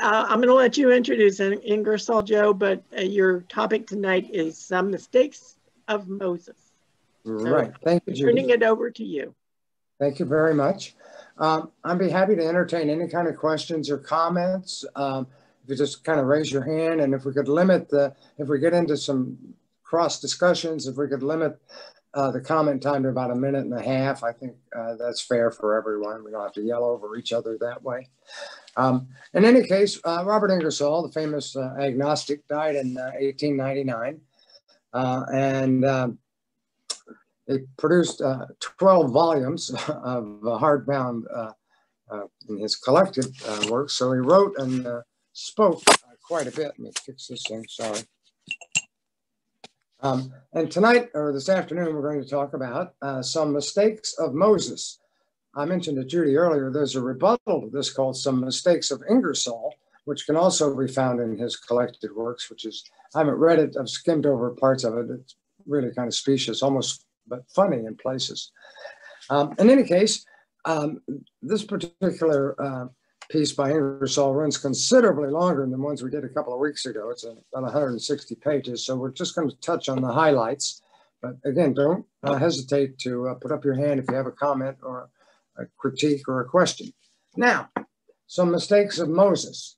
I'm going to let you introduce Ingersoll, Joe, but your topic tonight is Some Mistakes of Moses. Right. Thank you, Judy. Turning it over to you. Thank you very much. I'd be happy to entertain any kind of questions or comments. If you just kind of raise your hand, and if we could limit if we get into some cross discussions, if we could limit the comment time to about 1.5 minutes, I think that's fair for everyone. We don't have to yell over each other that way. In any case, Robert Ingersoll, the famous agnostic, died in 1899. He produced 12 volumes of hardbound in his collected works. So he wrote and spoke quite a bit. Let me fix this thing, sorry. And tonight, or this afternoon, we're going to talk about some mistakes of Moses. I mentioned to Judy earlier, there's a rebuttal to this called Some Mistakes of Ingersoll, which can also be found in his collected works, which is, I haven't read it, I've skimmed over parts of it. It's really kind of specious, almost but funny in places. In any case, this particular piece by Ingersoll runs considerably longer than the ones we did a couple of weeks ago. It's about 160 pages, so we're just going to touch on the highlights. But again, don't hesitate to put up your hand if you have a comment or a critique or a question. Now, some mistakes of Moses.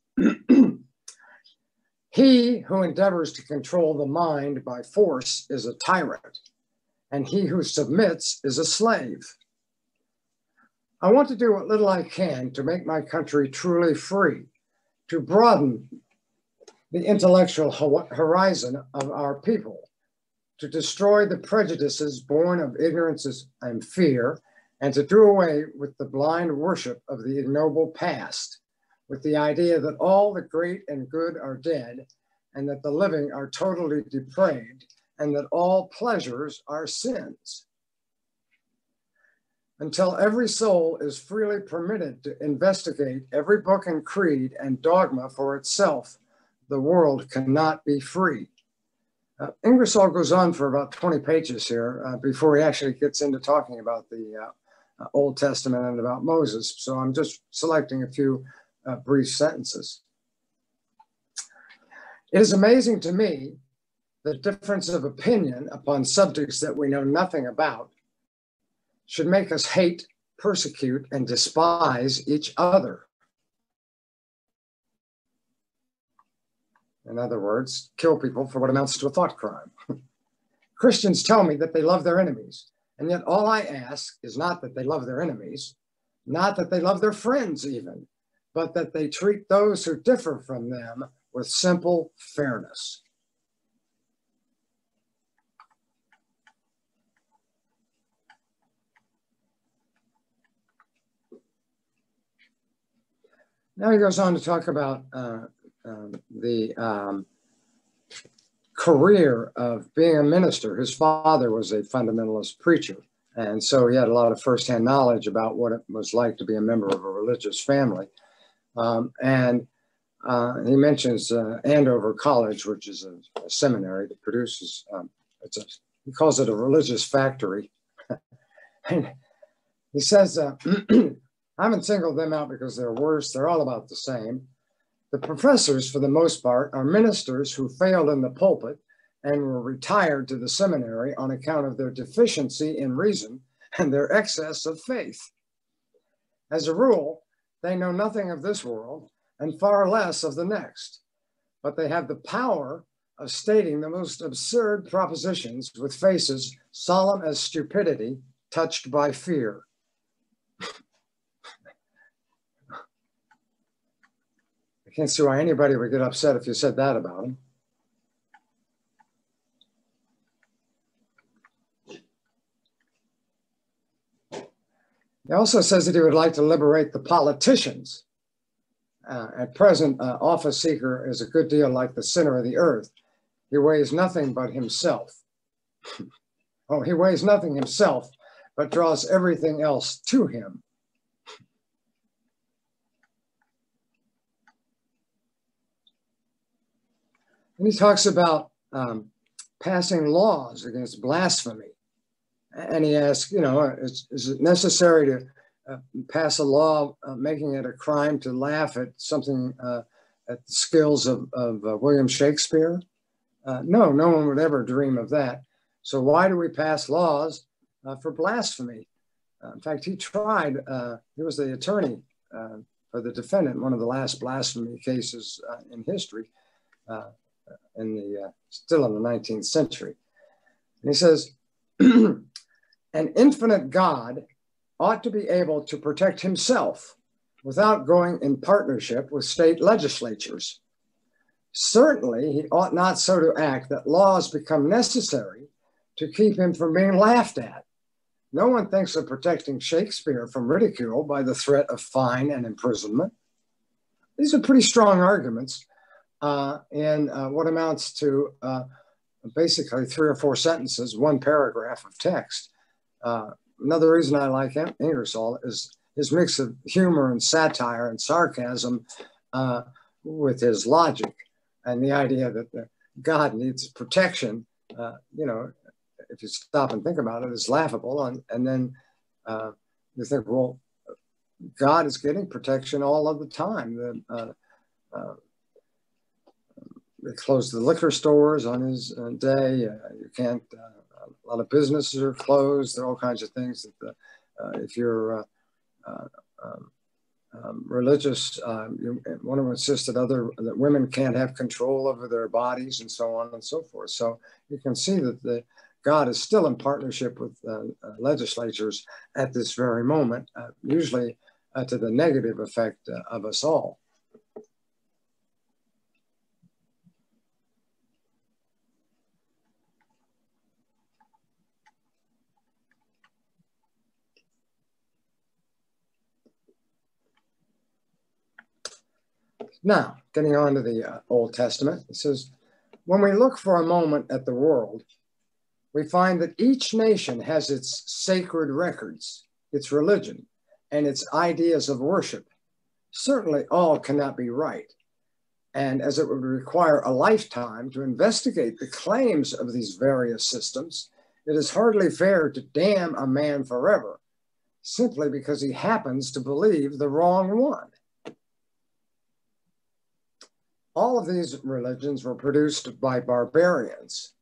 He who endeavors to control the mind by force is a tyrant, and he who submits is a slave. I want to do what little I can to make my country truly free, to broaden the intellectual horizon of our people, to destroy the prejudices born of ignorance and fear, and to do away with the blind worship of the ignoble past, with the idea that all the great and good are dead, and that the living are totally depraved, and that all pleasures are sins. Until every soul is freely permitted to investigate every book and creed and dogma for itself, the world cannot be free. Ingersoll goes on for about 20 pages here before he actually gets into talking about the Old Testament and about Moses. So I'm just selecting a few brief sentences. It is amazing to me the difference of opinion upon subjects that we know nothing about should make us hate, persecute, and despise each other. In other words, kill people for what amounts to a thought crime. Christians tell me that they love their enemies, and yet all I ask is not that they love their enemies, not that they love their friends even, but that they treat those who differ from them with simple fairness. Now he goes on to talk about the career of being a minister. His father was a fundamentalist preacher, and so he had a lot of firsthand knowledge about what it was like to be a member of a religious family. He mentions Andover College, which is a seminary that produces, he calls it a religious factory. And he says, I haven't singled them out because they're worse. They're all about the same. The professors, for the most part, are ministers who failed in the pulpit and were retired to the seminary on account of their deficiency in reason and their excess of faith. As a rule, they know nothing of this world and far less of the next, but they have the power of stating the most absurd propositions with faces solemn as stupidity, touched by fear. I can't see why anybody would get upset if you said that about him. He also says that he would like to liberate the politicians. At present, office seeker is a good deal like the center of the earth. He weighs nothing but himself. Oh, he weighs nothing himself, but draws everything else to him. And he talks about passing laws against blasphemy. And he asks, is it necessary to pass a law making it a crime to laugh at something at the skills of William Shakespeare? No, no one would ever dream of that. So why do we pass laws for blasphemy? In fact, he tried, he was the attorney for the defendant, one of the last blasphemy cases in history, still in the 19th century. And he says, an infinite God ought to be able to protect himself without going in partnership with state legislatures. Certainly, he ought not so to act that laws become necessary to keep him from being laughed at. No one thinks of protecting Shakespeare from ridicule by the threat of fine and imprisonment. These are pretty strong arguments in what amounts to basically 3 or 4 sentences, 1 paragraph of text. Another reason I like Ingersoll is his mix of humor and satire and sarcasm with his logic and the idea that God needs protection. You know, if you stop and think about it, is laughable. And then you think, well, God is getting protection all of the time. They closed the liquor stores on his day. You can't, a lot of businesses are closed. There are all kinds of things that if you're religious, you want to insist that women can't have control over their bodies and so on and so forth. So you can see that God is still in partnership with legislatures at this very moment, usually to the negative effect of us all. Now, getting on to the Old Testament, it says, when we look for a moment at the world, we find that each nation has its sacred records, its religion, and its ideas of worship. Certainly all cannot be right. And as it would require a lifetime to investigate the claims of these various systems, it is hardly fair to damn a man forever, simply because he happens to believe the wrong one. All of these religions were produced by barbarians.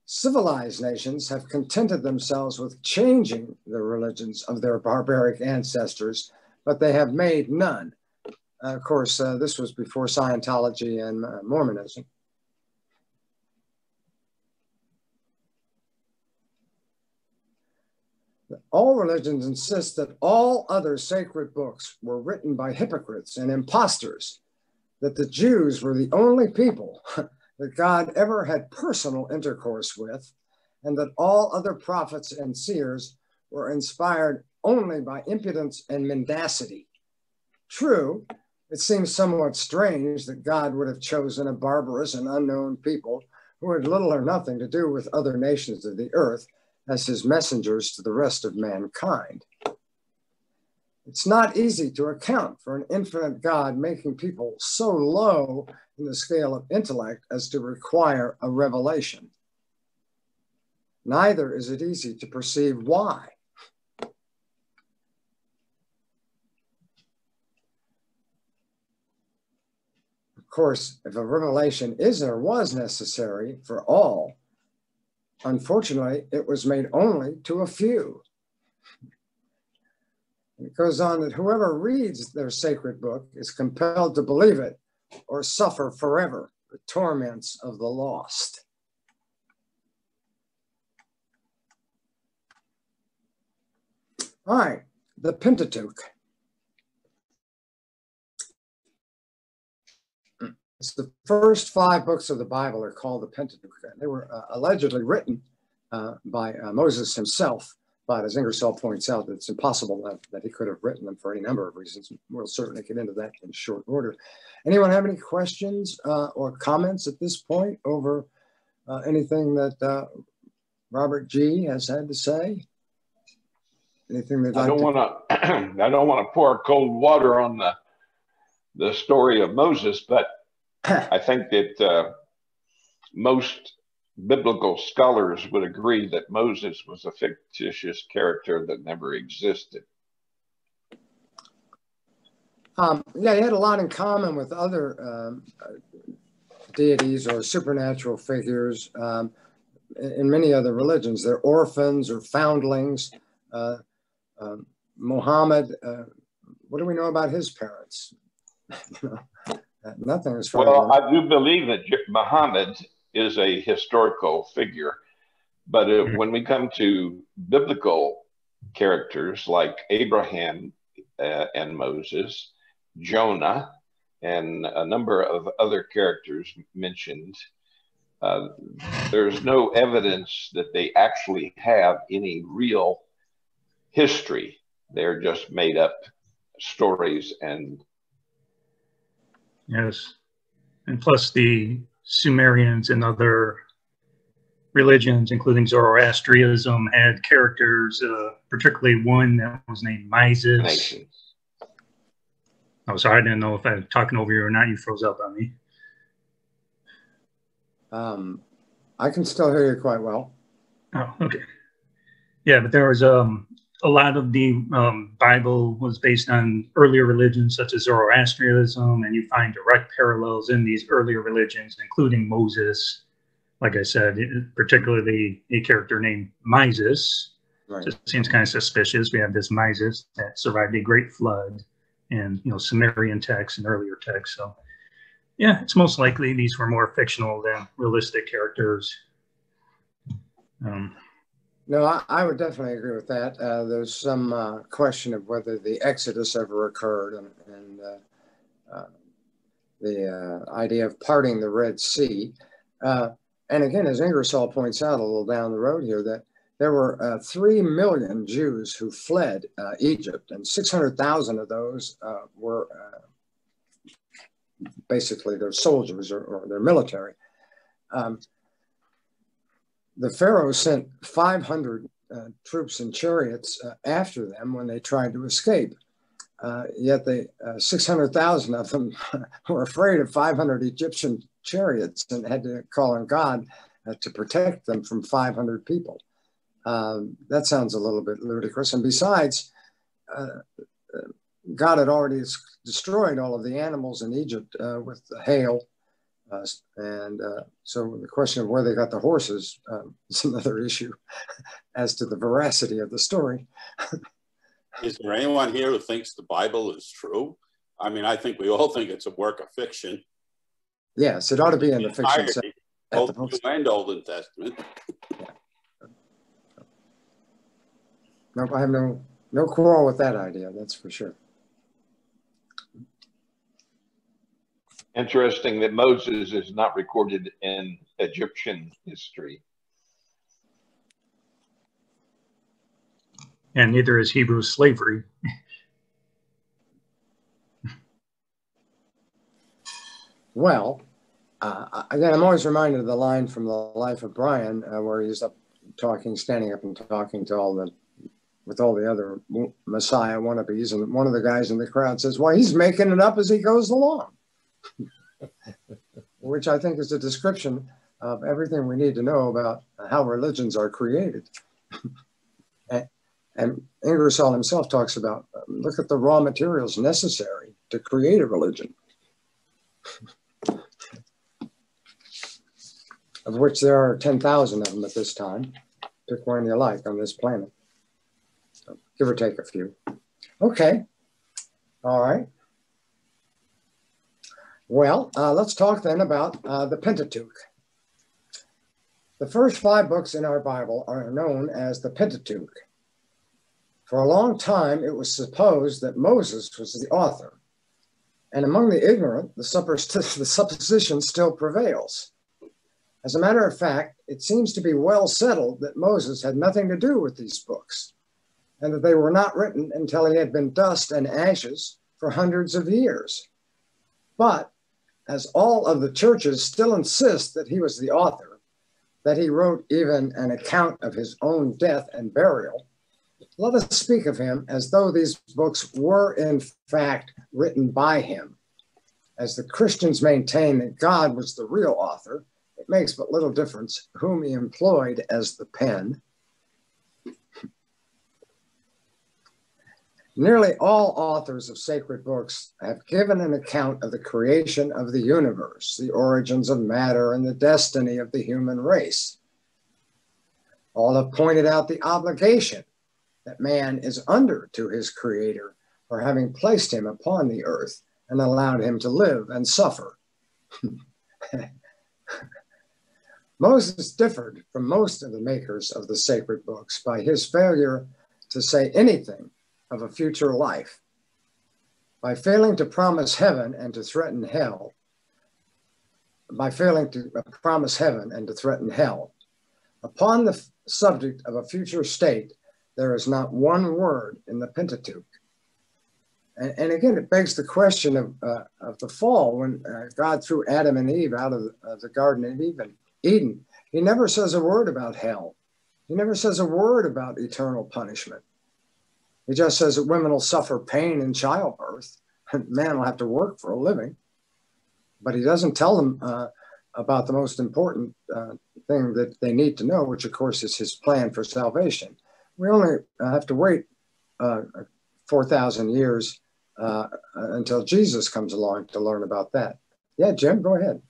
Civilized nations have contented themselves with changing the religions of their barbaric ancestors, but they have made none. Of course, this was before Scientology and Mormonism. All religions insist that all other sacred books were written by hypocrites and impostors, that the Jews were the only people that God ever had personal intercourse with, and that all other prophets and seers were inspired only by impudence and mendacity. True, it seems somewhat strange that God would have chosen a barbarous and unknown people who had little or nothing to do with other nations of the earth as his messengers to the rest of mankind. It's not easy to account for an infinite God making people so low in the scale of intellect as to require a revelation. Neither is it easy to perceive why. Of course, if a revelation is or was necessary for all, unfortunately, it was made only to a few. It goes on that whoever reads their sacred book is compelled to believe it or suffer forever the torments of the lost. All right, the Pentateuch. It's the first 5 books of the Bible are called the Pentateuch. They were allegedly written by Moses himself. But as Ingersoll points out, it's impossible that he could have written them for any number of reasons. We'll certainly get into that in short order. Anyone have any questions or comments at this point over anything that Robert G. has had to say? Anything they'd like I don't want to pour cold water on the story of Moses, but I think that most biblical scholars would agree that Moses was a fictitious character that never existed. Yeah, he had a lot in common with other deities or supernatural figures in many other religions. They're orphans or foundlings. Muhammad, what do we know about his parents? Nothing as far Well, as I do believe that Muhammad is a historical figure, but when we come to biblical characters like Abraham and Moses, Jonah, and a number of other characters mentioned, there's no evidence that they actually have any real history. They're just made up stories. And yes, and plus the Sumerians and other religions, including Zoroastrianism, had characters, particularly one that was named Moses. nations. Oh, sorry, I didn't know if I was talking over you or not. You froze up on me. I can still hear you quite well. Oh, okay. Yeah, but there was a lot of the Bible was based on earlier religions such as Zoroastrianism, and you find direct parallels in these earlier religions, including Moses. Like I said, particularly a character named Moses. Right. Just seems kind of suspicious. We have this Moses that survived a great flood, and Sumerian texts and earlier texts. So, yeah, it's most likely these were more fictional than realistic characters. No, I would definitely agree with that. There's some question of whether the Exodus ever occurred, and the idea of parting the Red Sea. And again, as Ingersoll points out a little down the road here, that there were 3 million Jews who fled Egypt, and 600,000 of those were basically their soldiers or their military. The Pharaoh sent 500 troops and chariots after them when they tried to escape. Yet the 600,000 of them were afraid of 500 Egyptian chariots and had to call on God to protect them from 500 people. That sounds a little bit ludicrous. And besides, God had already destroyed all of the animals in Egypt with the hail. So the question of where they got the horses is another issue as to the veracity of the story. Is there anyone here who thinks the Bible is true? I mean, I think we all think it's a work of fiction. Yes, it ought to be in the fiction section. Both New and Old Testament. Yeah. No, I have no quarrel with that idea, that's for sure. Interesting that Moses is not recorded in Egyptian history. And neither is Hebrew slavery. Well, again, I'm always reminded of the line from The Life of Brian, where he's standing up and talking to with all the other Messiah wannabes, and one of the guys in the crowd says, "Well, he's making it up as he goes along," which I think is a description of everything we need to know about how religions are created. And Ingersoll himself talks about, look at the raw materials necessary to create a religion, of which there are 10,000 of them at this time. Pick one you like on this planet. So, give or take a few. Okay. All right. Well, let's talk then about the Pentateuch. The first 5 books in our Bible are known as the Pentateuch. For a long time, it was supposed that Moses was the author. And among the ignorant, the supposition still prevails. As a matter of fact, it seems to be well settled that Moses had nothing to do with these books, and that they were not written until he had been dust and ashes for hundreds of years. But as all of the churches still insist that he was the author, that he wrote even an account of his own death and burial, let us speak of him as though these books were in fact written by him. As the Christians maintain that God was the real author, it makes but little difference whom he employed as the pen. Nearly all authors of sacred books have given an account of the creation of the universe, the origins of matter, and the destiny of the human race. All have pointed out the obligation that man is under to his creator for having placed him upon the earth and allowed him to live and suffer. Moses differed from most of the makers of the sacred books by his failure to say anything of a future life. By failing to promise heaven and to threaten hell, upon the subject of a future state, there is not one word in the Pentateuch. And again, it begs the question of the fall, when God threw Adam and Eve out of the Garden of Eden. He never says a word about hell. He never says a word about eternal punishment. He just says that women will suffer pain in childbirth, and man will have to work for a living. But he doesn't tell them about the most important thing that they need to know, which of course is his plan for salvation. We only have to wait 4,000 years until Jesus comes along to learn about that. Yeah, Jim, go ahead.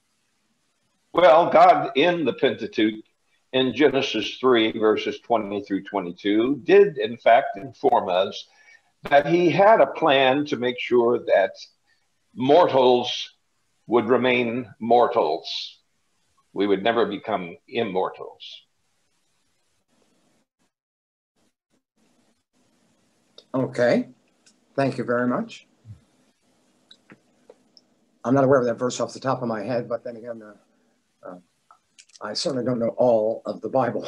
Well, God in the Pentateuch, in Genesis 3, verses 20 through 22, did in fact inform us that he had a plan to make sure that mortals would remain mortals. We would never become immortals. Okay, thank you very much. I'm not aware of that verse off the top of my head, but then again, I certainly don't know all of the Bible.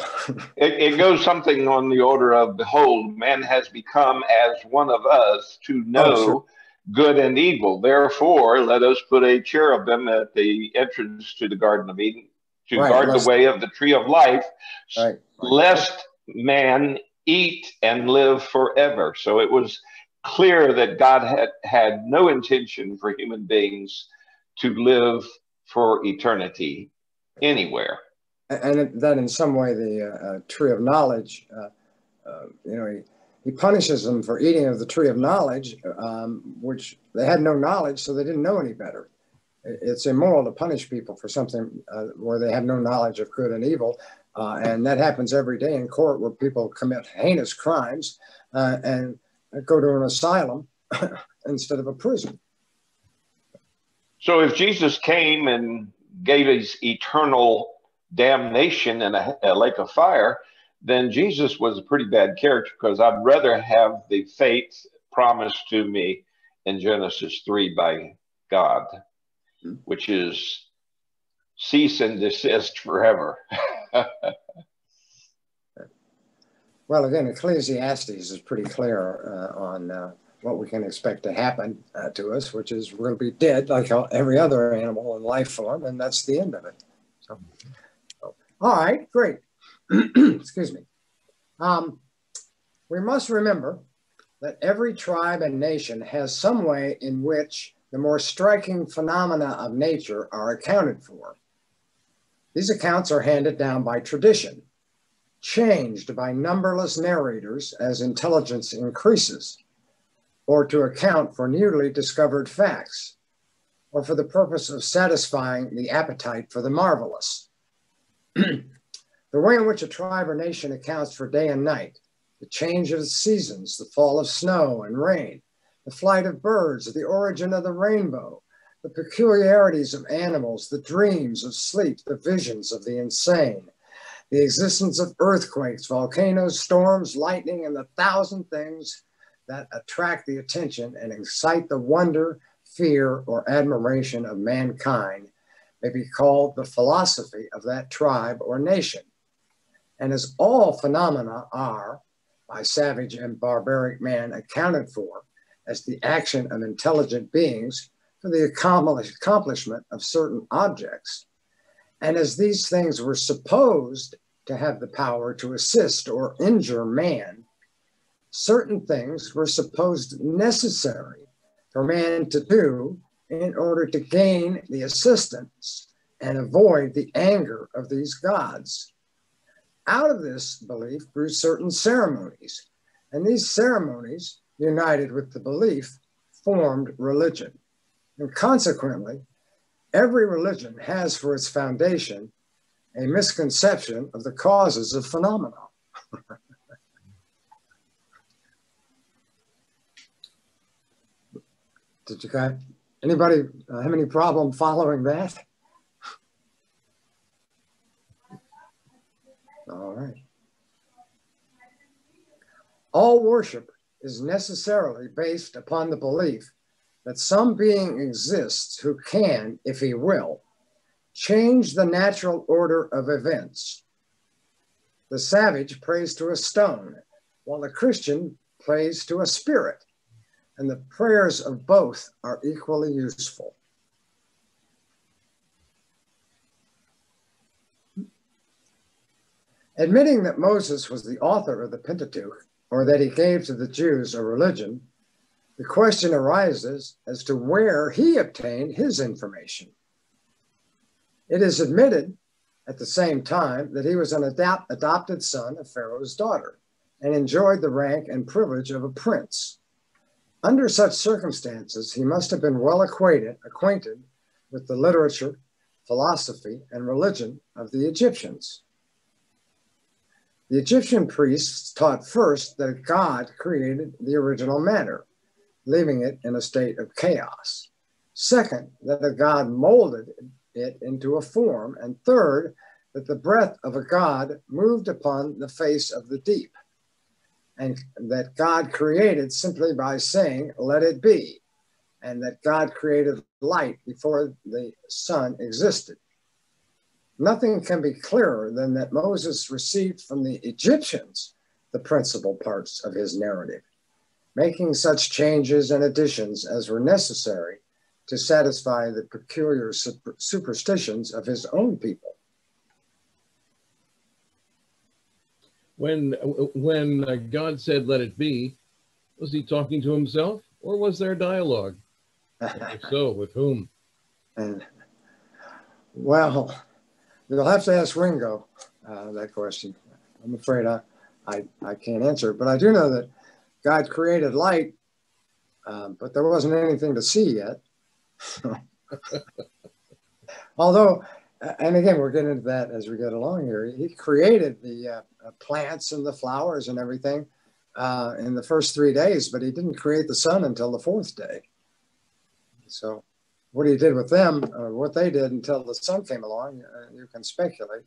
It goes something on the order of, behold, man has become as one of us to know good and evil. Therefore, let us put a cherubim at the entrance to the Garden of Eden to guard the way of the tree of life, lest man eat and live forever. So it was clear that God had no intention for human beings to live for eternity anywhere. And that in some way the tree of knowledge, he punishes them for eating of the tree of knowledge, which they had no knowledge, so they didn't know any better. It's immoral to punish people for something where they have no knowledge of good and evil. And that happens every day in court, where people commit heinous crimes and go to an asylum instead of a prison. So if Jesus came and gave us eternal damnation in a lake of fire, then Jesus was a pretty bad character, because I'd rather have the fate promised to me in Genesis 3 by God, which is cease and desist forever. Well, again, Ecclesiastes is pretty clear on what we can expect to happen to us, which is we're going to be dead like every other animal and life form, and that's the end of it. So all right, great. Excuse me. We must remember that every tribe and nation has some way in which the more striking phenomena of nature are accounted for. These accounts are handed down by tradition, changed by numberless narrators as intelligence increases, or to account for newly discovered facts, or for the purpose of satisfying the appetite for the marvelous. The way in which a tribe or nation accounts for day and night, the change of the seasons, the fall of snow and rain, the flight of birds, the origin of the rainbow, the peculiarities of animals, the dreams of sleep, the visions of the insane, the existence of earthquakes, volcanoes, storms, lightning, and the thousand things that attract the attention and excite the wonder, fear, or admiration of mankind may be called the philosophy of that tribe or nation. And as all phenomena are, by savage and barbaric man, accounted for as the action of intelligent beings for the accomplishment of certain objects, and as these things were supposed to have the power to assist or injure man, certain things were supposed necessary for man to do in order to gain the assistance and avoid the anger of these gods. Out of this belief grew certain ceremonies, and these ceremonies united with the belief, formed religion. And consequently, every religion has for its foundation a misconception of the causes of phenomena. Did you guys, anybody have any problem following that? All right. All worship is necessarily based upon the belief that some being exists who can, if he will, change the natural order of events. The savage prays to a stone, while the Christian prays to a spirit, and the prayers of both are equally useful. Admitting that Moses was the author of the Pentateuch, or that he gave to the Jews a religion, the question arises as to where he obtained his information. It is admitted at the same time that he was an adopted son of Pharaoh's daughter and enjoyed the rank and privilege of a prince. Under such circumstances, he must have been well acquainted with the literature, philosophy, and religion of the Egyptians. The Egyptian priests taught first that God created the original matter, leaving it in a state of chaos. Second, that a God molded it into a form. And third, that the breath of a God moved upon the face of the deep, and that God created simply by saying, "Let it be," and that God created light before the sun existed. Nothing can be clearer than that Moses received from the Egyptians the principal parts of his narrative, making such changes and additions as were necessary to satisfy the peculiar superstitions of his own people. When God said, "Let it be," was he talking to himself, or was there dialogue? If so, with whom? Well, you'll have to ask Ringo that question. I'm afraid I can't answer it, but I do know that God created light, but there wasn't anything to see yet. Although, and again, we're getting into that as we get along here. He created the plants and the flowers and everything in the first 3 days, but he didn't create the sun until the fourth day. So what he did with them, or what they did until the sun came along, you can speculate.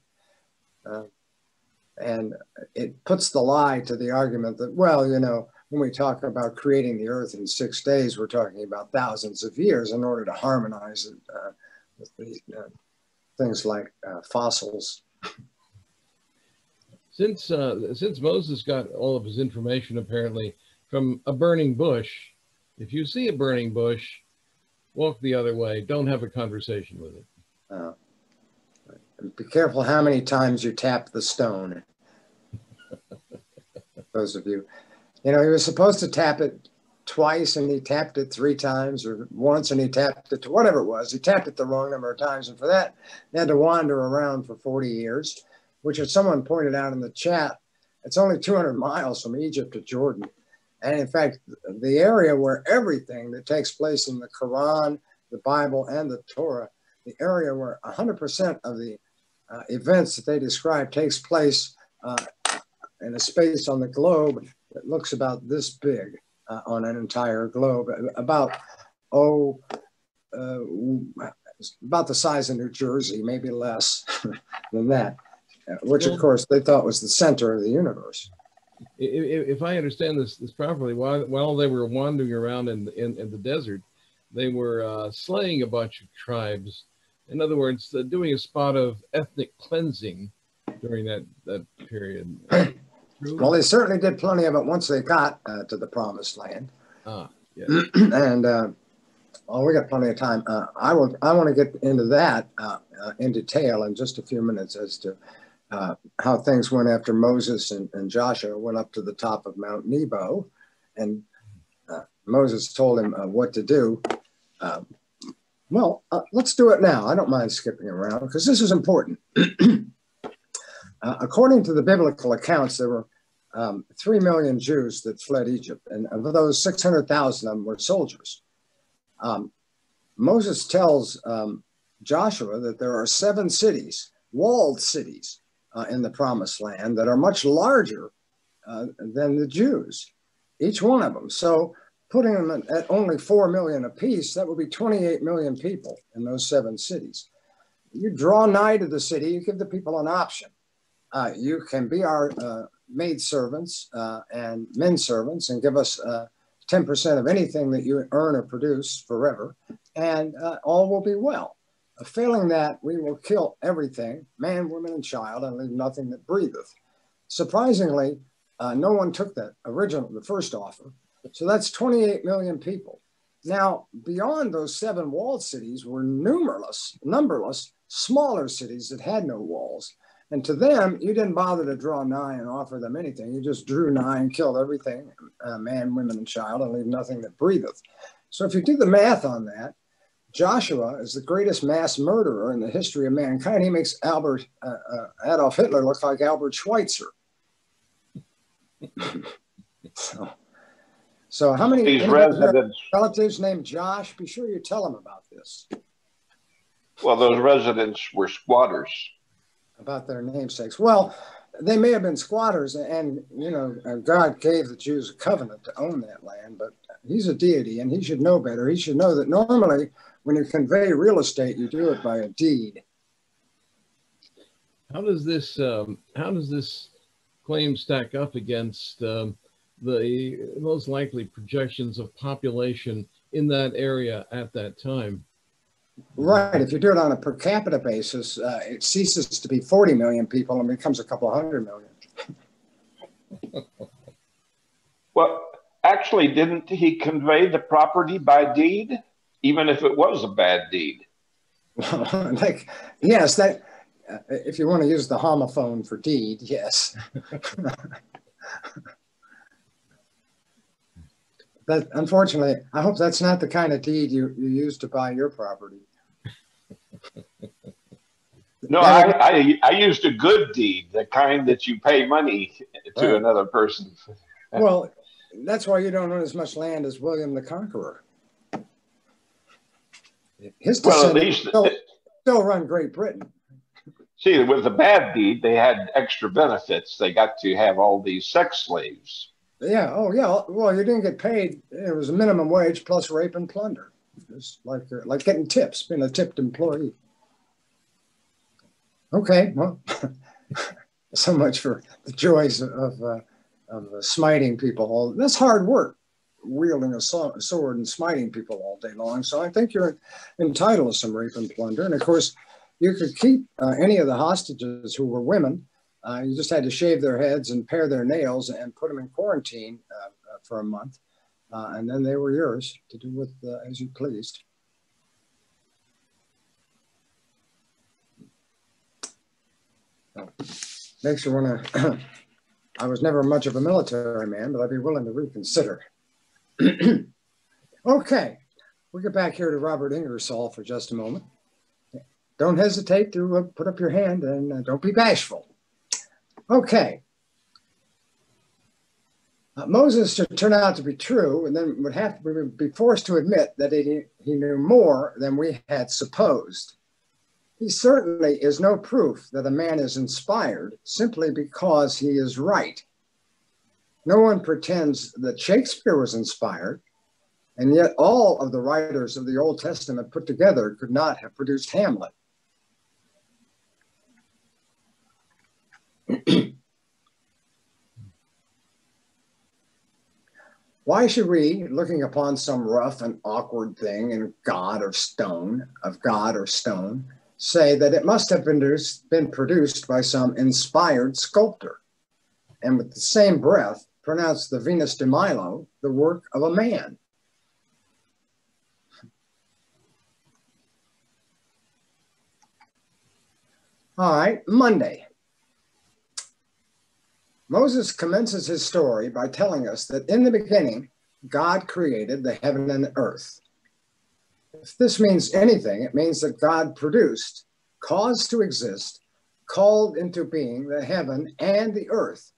And it puts the lie to the argument that, well, you know, when we talk about creating the earth in 6 days, we're talking about thousands of years in order to harmonize it with the, things like fossils. Since Moses got all of his information apparently from a burning bush, if you see a burning bush, walk the other way. Don't have a conversation with it. Be careful how many times you tap the stone. Those of you, you know, he was supposed to tap it twice and he tapped it 3 times, or once and he tapped it to whatever it was. He tapped it the wrong number of times, and for that, he had to wander around for 40 years, which, as someone pointed out in the chat, it's only 200 miles from Egypt to Jordan. And in fact, the area where everything that takes place in the Quran, the Bible, and the Torah, the area where 100% of the events that they describe takes place in a space on the globe that looks about this big on an entire globe, about about the size of New Jersey, maybe less than that, which of course they thought was the center of the universe. If I understand this properly, while they were wandering around in the desert, they were slaying a bunch of tribes. In other words, doing a spot of ethnic cleansing during that period. Well, they certainly did plenty of it once they got to the promised land. Yes. And well, we got plenty of time. I want to get into that in detail in just a few minutes as to how things went after Moses and Joshua went up to the top of Mount Nebo, and Moses told him what to do. Well, let's do it now. I don't mind skipping around because this is important. According to the biblical accounts, there were 3 million Jews that fled Egypt. And of those, 600,000 of them were soldiers. Moses tells Joshua that there are 7 cities, walled cities in the promised land that are much larger than the Jews, each one of them. So putting them at only 4 million apiece, that would be 28 million people in those 7 cities. You draw nigh to the city, you give the people an option. You can be our maid servants and men servants and give us 10% of anything that you earn or produce forever, and all will be well. Failing that, we will kill everything, man, woman, and child, and leave nothing that breatheth. Surprisingly, no one took the first offer. So that's 28 million people. Now, beyond those 7 walled cities were numberless smaller cities that had no walls. And to them, you didn't bother to draw nigh and offer them anything. You just drew nigh and killed everything, man, women, and child, and leave nothing that breatheth. So if you do the math on that, Joshua is the greatest mass murderer in the history of mankind. He makes Adolf Hitler look like Albert Schweitzer. So how many relatives named Josh? Be sure you tell them about this. Well, those residents were squatters. About their namesakes. Well, they may have been squatters, and you know, God gave the Jews a covenant to own that land, but he's a deity and he should know better. He should know that normally when you convey real estate, you do it by a deed. How does this claim stack up against the most likely projections of population in that area at that time? Right. If you do it on a per capita basis, it ceases to be 40 million people and becomes a couple 100 million. Well, actually, didn't he convey the property by deed, even if it was a bad deed? Yes, that if you want to use the homophone for deed, yes. But unfortunately, I hope that's not the kind of deed you use to buy your property. No, I used a good deed, the kind that you pay money to another person. Well, that's why you don't own as much land as William the Conqueror. His descendants still run Great Britain. See, with the bad deed, they had extra benefits. They got to have all these sex slaves. Yeah. Oh, yeah. Well, you didn't get paid. It was a minimum wage plus rape and plunder. It's like getting tips, being a tipped employee. Okay. Well, so much for the joys of smiting people. That's hard work, wielding a sword and smiting people all day long. So I think you're entitled to some rape and plunder. And of course, you could keep any of the hostages who were women. You just had to shave their heads and pare their nails and put them in quarantine for a month. And then they were yours to do with as you pleased. Makes you want to, I was never much of a military man, but I'd be willing to reconsider. Okay, we'll get back here to Robert Ingersoll for just a moment. Don't hesitate to put up your hand and don't be bashful. Okay. Moses should turn out to be true and then would be forced to admit that he knew more than we had supposed. He certainly is no proof that a man is inspired simply because he is right. No one pretends that Shakespeare was inspired, and yet all of the writers of the Old Testament put together could not have produced Hamlet. Why should we, looking upon some rough and awkward thing in God or stone, say that it must have been produced by some inspired sculptor, and with the same breath pronounce the Venus de Milo the work of a man? All right, Monday. Moses commences his story by telling us that in the beginning, God created the heaven and the earth. If this means anything, it means that God produced, caused to exist, called into being the heaven and the earth.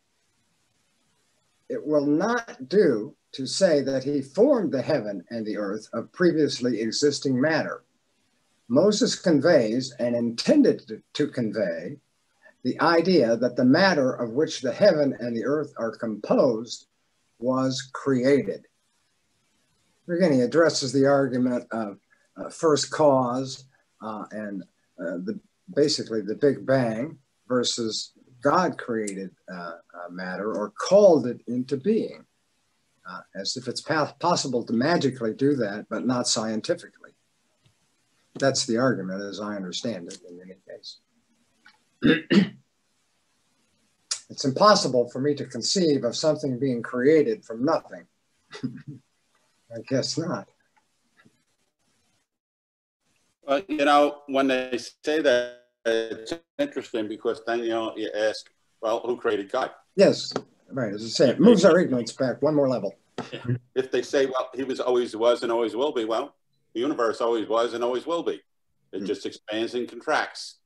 it will not do to say that he formed the heaven and the earth of previously existing matter. Moses conveys, and intended to convey, the idea that the matter of which the heaven and the earth are composed was created. Again, he addresses the argument of first cause and basically the Big Bang versus God created matter or called it into being, as if it's possible to magically do that, but not scientifically. That's the argument, as I understand it, in any case. It's impossible for me to conceive of something being created from nothing. I guess not. Well, you know, when they say that, it's interesting because then, you know, you ask, well, who created God? Yes, right. As I say, it moves our ignorance back one more level. If they say, well, he always was and always will be, well, the universe always was and always will be. It just expands and contracts.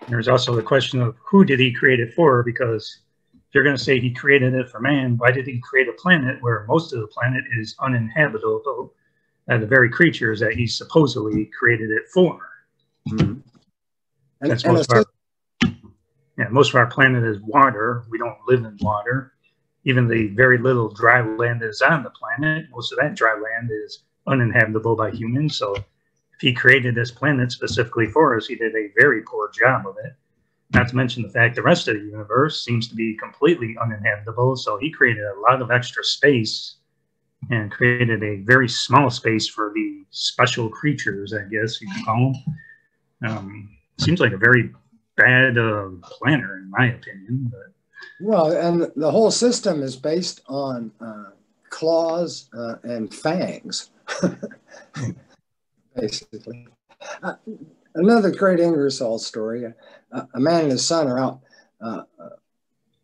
There's also the question of who did he create it for? Because if you're going to say he created it for man, why did he create a planet where most of the planet is uninhabitable by the very creatures that he supposedly created it for? Mm-hmm. Most of our planet is water. We don't live in water. Even the very little dry land that is on the planet, most of that dry land is uninhabitable by humans. So if he created this planet specifically for us, he did a very poor job of it. Not to mention the fact the rest of the universe seems to be completely uninhabitable. So he created a lot of extra space and created a very small space for the special creatures, I guess you could call them. Seems like a very bad planner, in my opinion. But. Well, and the whole system is based on claws and fangs, basically. Another great Ingersoll story. A man and his son are out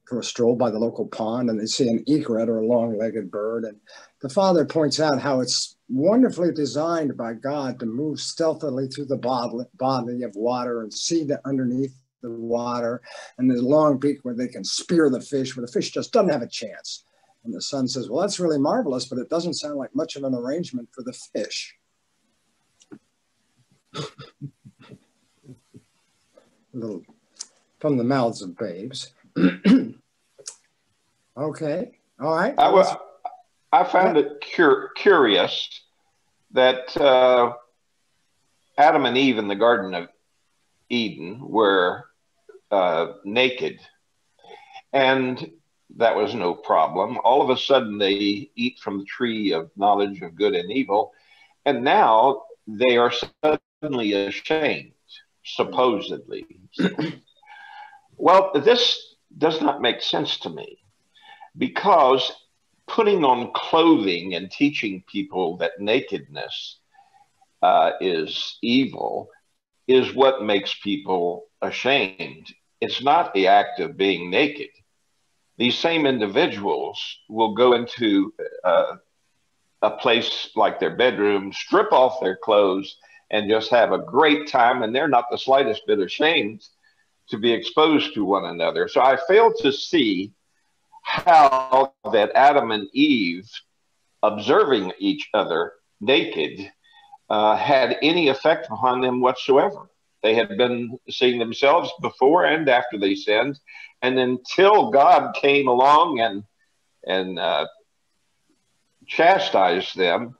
for a stroll by the local pond, and they see an egret, or a long-legged bird, and the father points out how it's wonderfully designed by God to move stealthily through the body of water and see underneath the water, and there's a long beak where they can spear the fish, where the fish just doesn't have a chance. And the son says, well, that's really marvelous, but it doesn't sound like much of an arrangement for the fish. A little from the mouths of babes. Okay, all right. I found it curious that Adam and Eve in the Garden of Eden were naked, and that was no problem. All of a sudden, they eat from the tree of knowledge of good and evil, and now they are suddenly ashamed, supposedly. Well, this does not make sense to me, because putting on clothing and teaching people that nakedness is evil is what makes people ashamed. It's not the act of being naked. These same individuals will go into a place like their bedroom, strip off their clothes, and just have a great time, and they're not the slightest bit ashamed to be exposed to one another. So I fail to see how that Adam and Eve observing each other naked had any effect upon them whatsoever. They had been seeing themselves before and after they sinned, and until God came along and chastised them,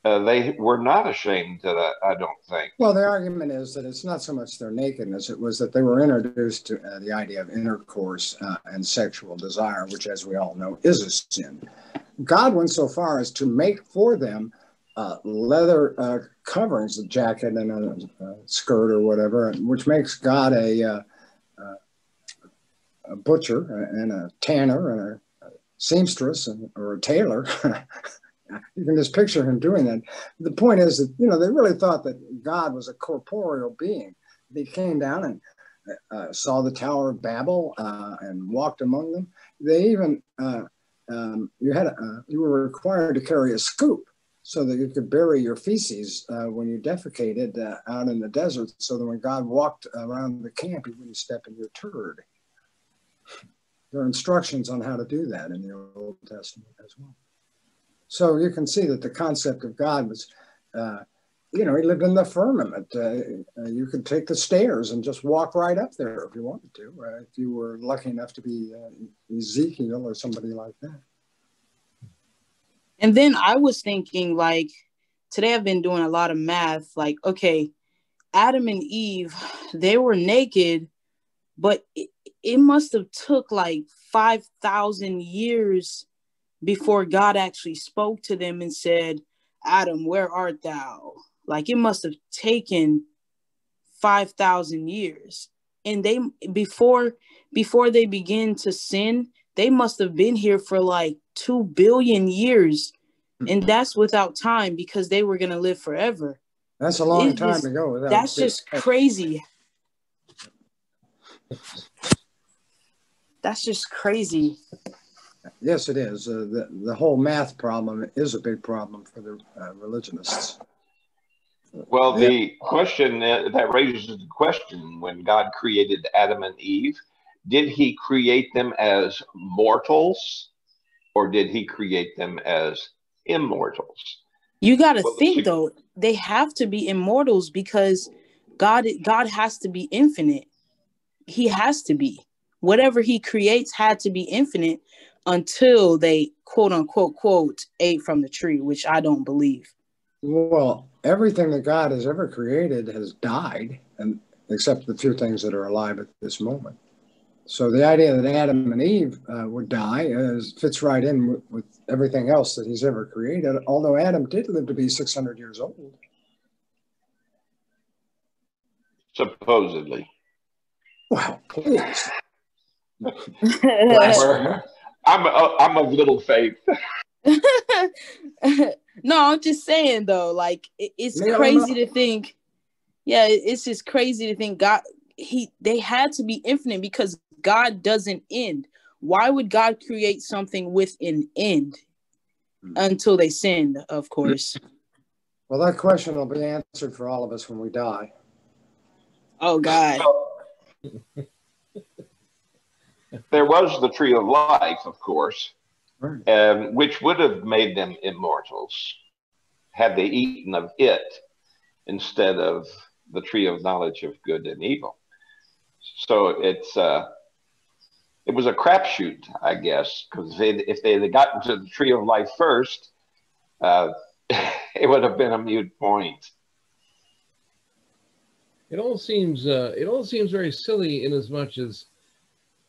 they were not ashamed of that, I don't think. Well, the argument is that it's not so much their nakedness, it was that they were introduced to the idea of intercourse and sexual desire, which, as we all know, is a sin. God went so far as to make for them leather coverings, a jacket and a skirt or whatever, which makes God a butcher and a tanner and a seamstress or a tailor. You can just picture him doing that. The point is that, you know, they really thought that God was a corporeal being. They came down and saw the Tower of Babel and walked among them. They even, you were required to carry a scoop so that you could bury your feces when you defecated out in the desert, so that when God walked around the camp, he wouldn't step in your turd. There are instructions on how to do that in the Old Testament as well. So you can see that the concept of God was, he lived in the firmament. You could take the stairs and just walk right up there if you wanted to, if you were lucky enough to be Ezekiel or somebody like that. And then I was thinking, like, today I've been doing a lot of math. Like, okay, Adam and Eve, they were naked, but it must have took like 5,000 years before God actually spoke to them and said, Adam, where art thou? Like, it must have taken 5,000 years. And they, before they begin to sin, they must have been here for like 2 billion years. And that's without time, because they were going to live forever. That's a long time to go. That's just crazy. That's just crazy. Yes, it is. The whole math problem is a big problem for the religionists. Well, the question that raises the question, when God created Adam and Eve, did he create them as mortals, or did he create them as immortals? You got to think, though, they have to be immortals, because God has to be infinite. He has to be. Whatever he creates had to be infinite until they, quote unquote, quote, ate from the tree, which I don't believe. Well, everything that God has ever created has died, and except the few things that are alive at this moment. So the idea that Adam and Eve would die fits right in with everything else that he's ever created, although Adam did live to be 600 years old. Supposedly. Wow, please. I'm of little faith. No, I'm just saying, though, like, it's crazy to think. Yeah, it's just crazy to think they had to be infinite, because God doesn't end. Why would God create something with an end? Until they sinned, of course. Well, that question will be answered for all of us when we die. Oh, God. There was the tree of life, of course, right, which would have made them immortals had they eaten of it instead of the tree of knowledge of good and evil. So it was a crapshoot, I guess, because if they had gotten to the tree of life first, it would have been a moot point. It all seems very silly, in as much as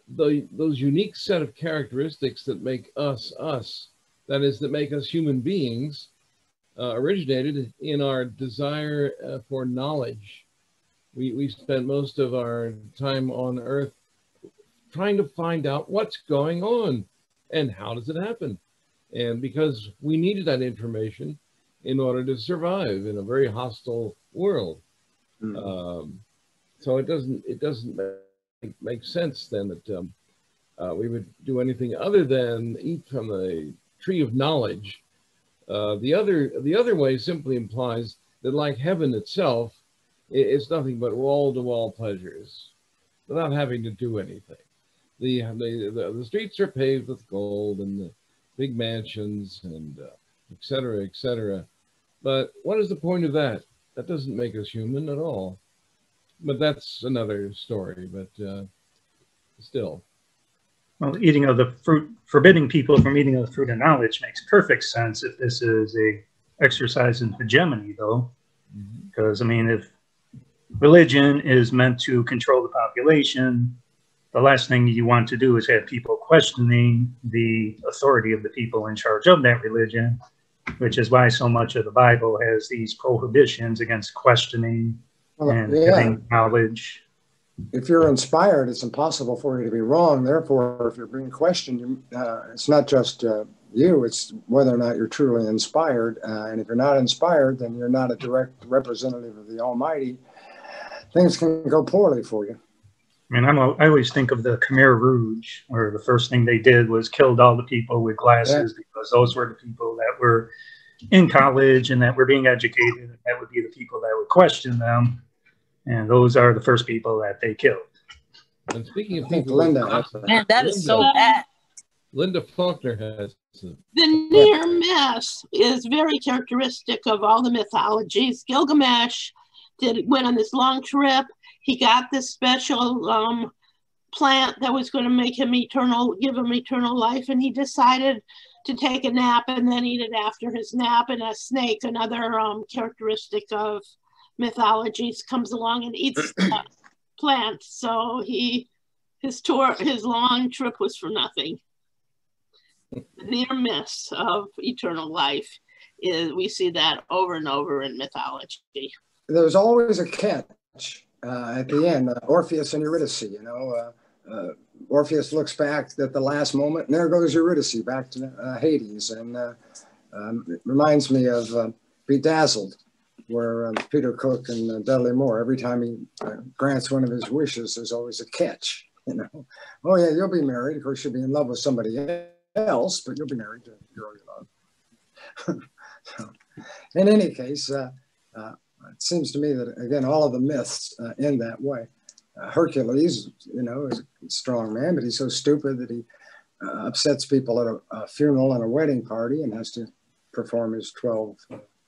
those unique set of characteristics that make us us, that is, that make us human beings, originated in our desire for knowledge. We spent most of our time on Earth trying to find out what's going on and how does it happen. And because we needed that information in order to survive in a very hostile world. So it doesn't make sense then that we would do anything other than eat from the tree of knowledge. The other way simply implies that, like heaven itself, it's nothing but wall-to-wall pleasures without having to do anything. The streets are paved with gold and the big mansions and et cetera, et cetera. But what is the point of that? That doesn't make us human at all. But that's another story, but still. Well, eating of the fruit, forbidding people from eating of the fruit of knowledge makes perfect sense if this is a exercise in hegemony, though. Because, I mean, if religion is meant to control the population, the last thing you want to do is have people questioning the authority of the people in charge of that religion, which is why so much of the Bible has these prohibitions against questioning and giving knowledge. If you're inspired, it's impossible for you to be wrong. Therefore, if you're being questioned, it's not just you, it's whether or not you're truly inspired. And if you're not inspired, then you're not a direct representative of the Almighty. Things can go poorly for you. I mean, I always think of the Khmer Rouge, where the first thing they did was killed all the people with glasses, because those were the people that were in college and that were being educated, and that would be the people that would question them. And those are the first people that they killed. And speaking of I think people, Linda has Man, that is so bad. Linda Faulkner has. The near miss is very characteristic of all the mythologies. Gilgamesh went on this long trip. He got this special plant that was going to make him eternal, give him eternal life, and he decided to take a nap and then eat it after his nap. And a snake, another characteristic of mythologies, comes along and eats the plant. So his long trip was for nothing. The near miss of eternal life we see that over and over in mythology. There's always a catch at the end. Orpheus and Eurydice, you know. Orpheus looks back at the last moment, and there goes Eurydice back to Hades. And it reminds me of Bedazzled, where Peter Cook and Dudley Moore, every time he grants one of his wishes, there's always a catch. You know, oh yeah, you'll be married. Of course, you'll be in love with somebody else, but you'll be married to your love. So, in any case, it seems to me that, again, all of the myths end that way. Hercules, you know, is a strong man, but he's so stupid that he upsets people at a funeral and a wedding party and has to perform his 12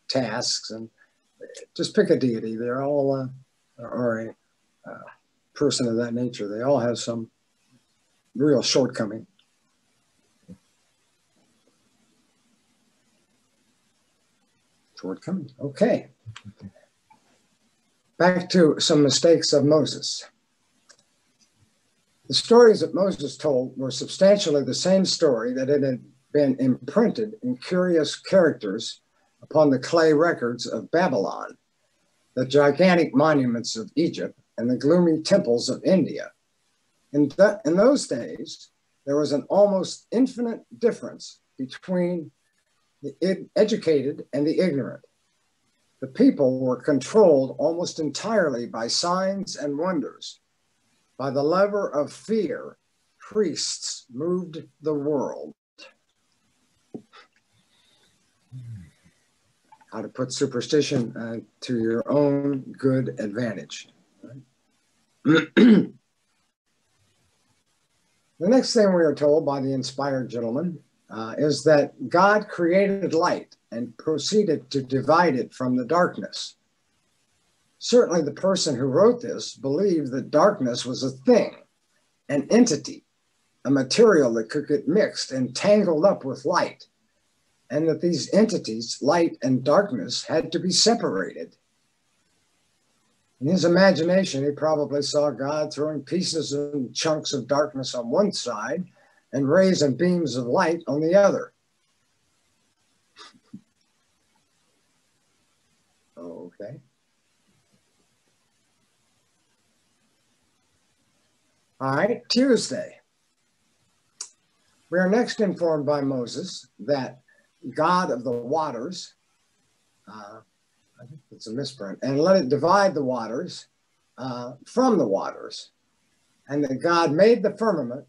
tasks. And just pick a deity. They're all, or a person of that nature. They all have some real shortcoming. Shortcoming. Okay. Back to some mistakes of Moses. The stories that Moses told were substantially the same story that had been imprinted in curious characters upon the clay records of Babylon, the gigantic monuments of Egypt, and the gloomy temples of India. In those days, there was an almost infinite difference between the educated and the ignorant. The people were controlled almost entirely by signs and wonders. By the lever of fear, priests moved the world. How to put superstition to your own good advantage. The next thing we are told by the inspired gentleman is that God created light and proceeded to divide it from the darkness. Certainly the person who wrote this believed that darkness was a thing, an entity, a material that could get mixed and tangled up with light, and that these entities, light and darkness, had to be separated. In his imagination, he probably saw God throwing pieces and chunks of darkness on one side and rays and beams of light on the other. Okay. All right, Tuesday. We are next informed by Moses that God of the waters, I think it's a misprint, and let it divide the waters from the waters. And that God made the firmament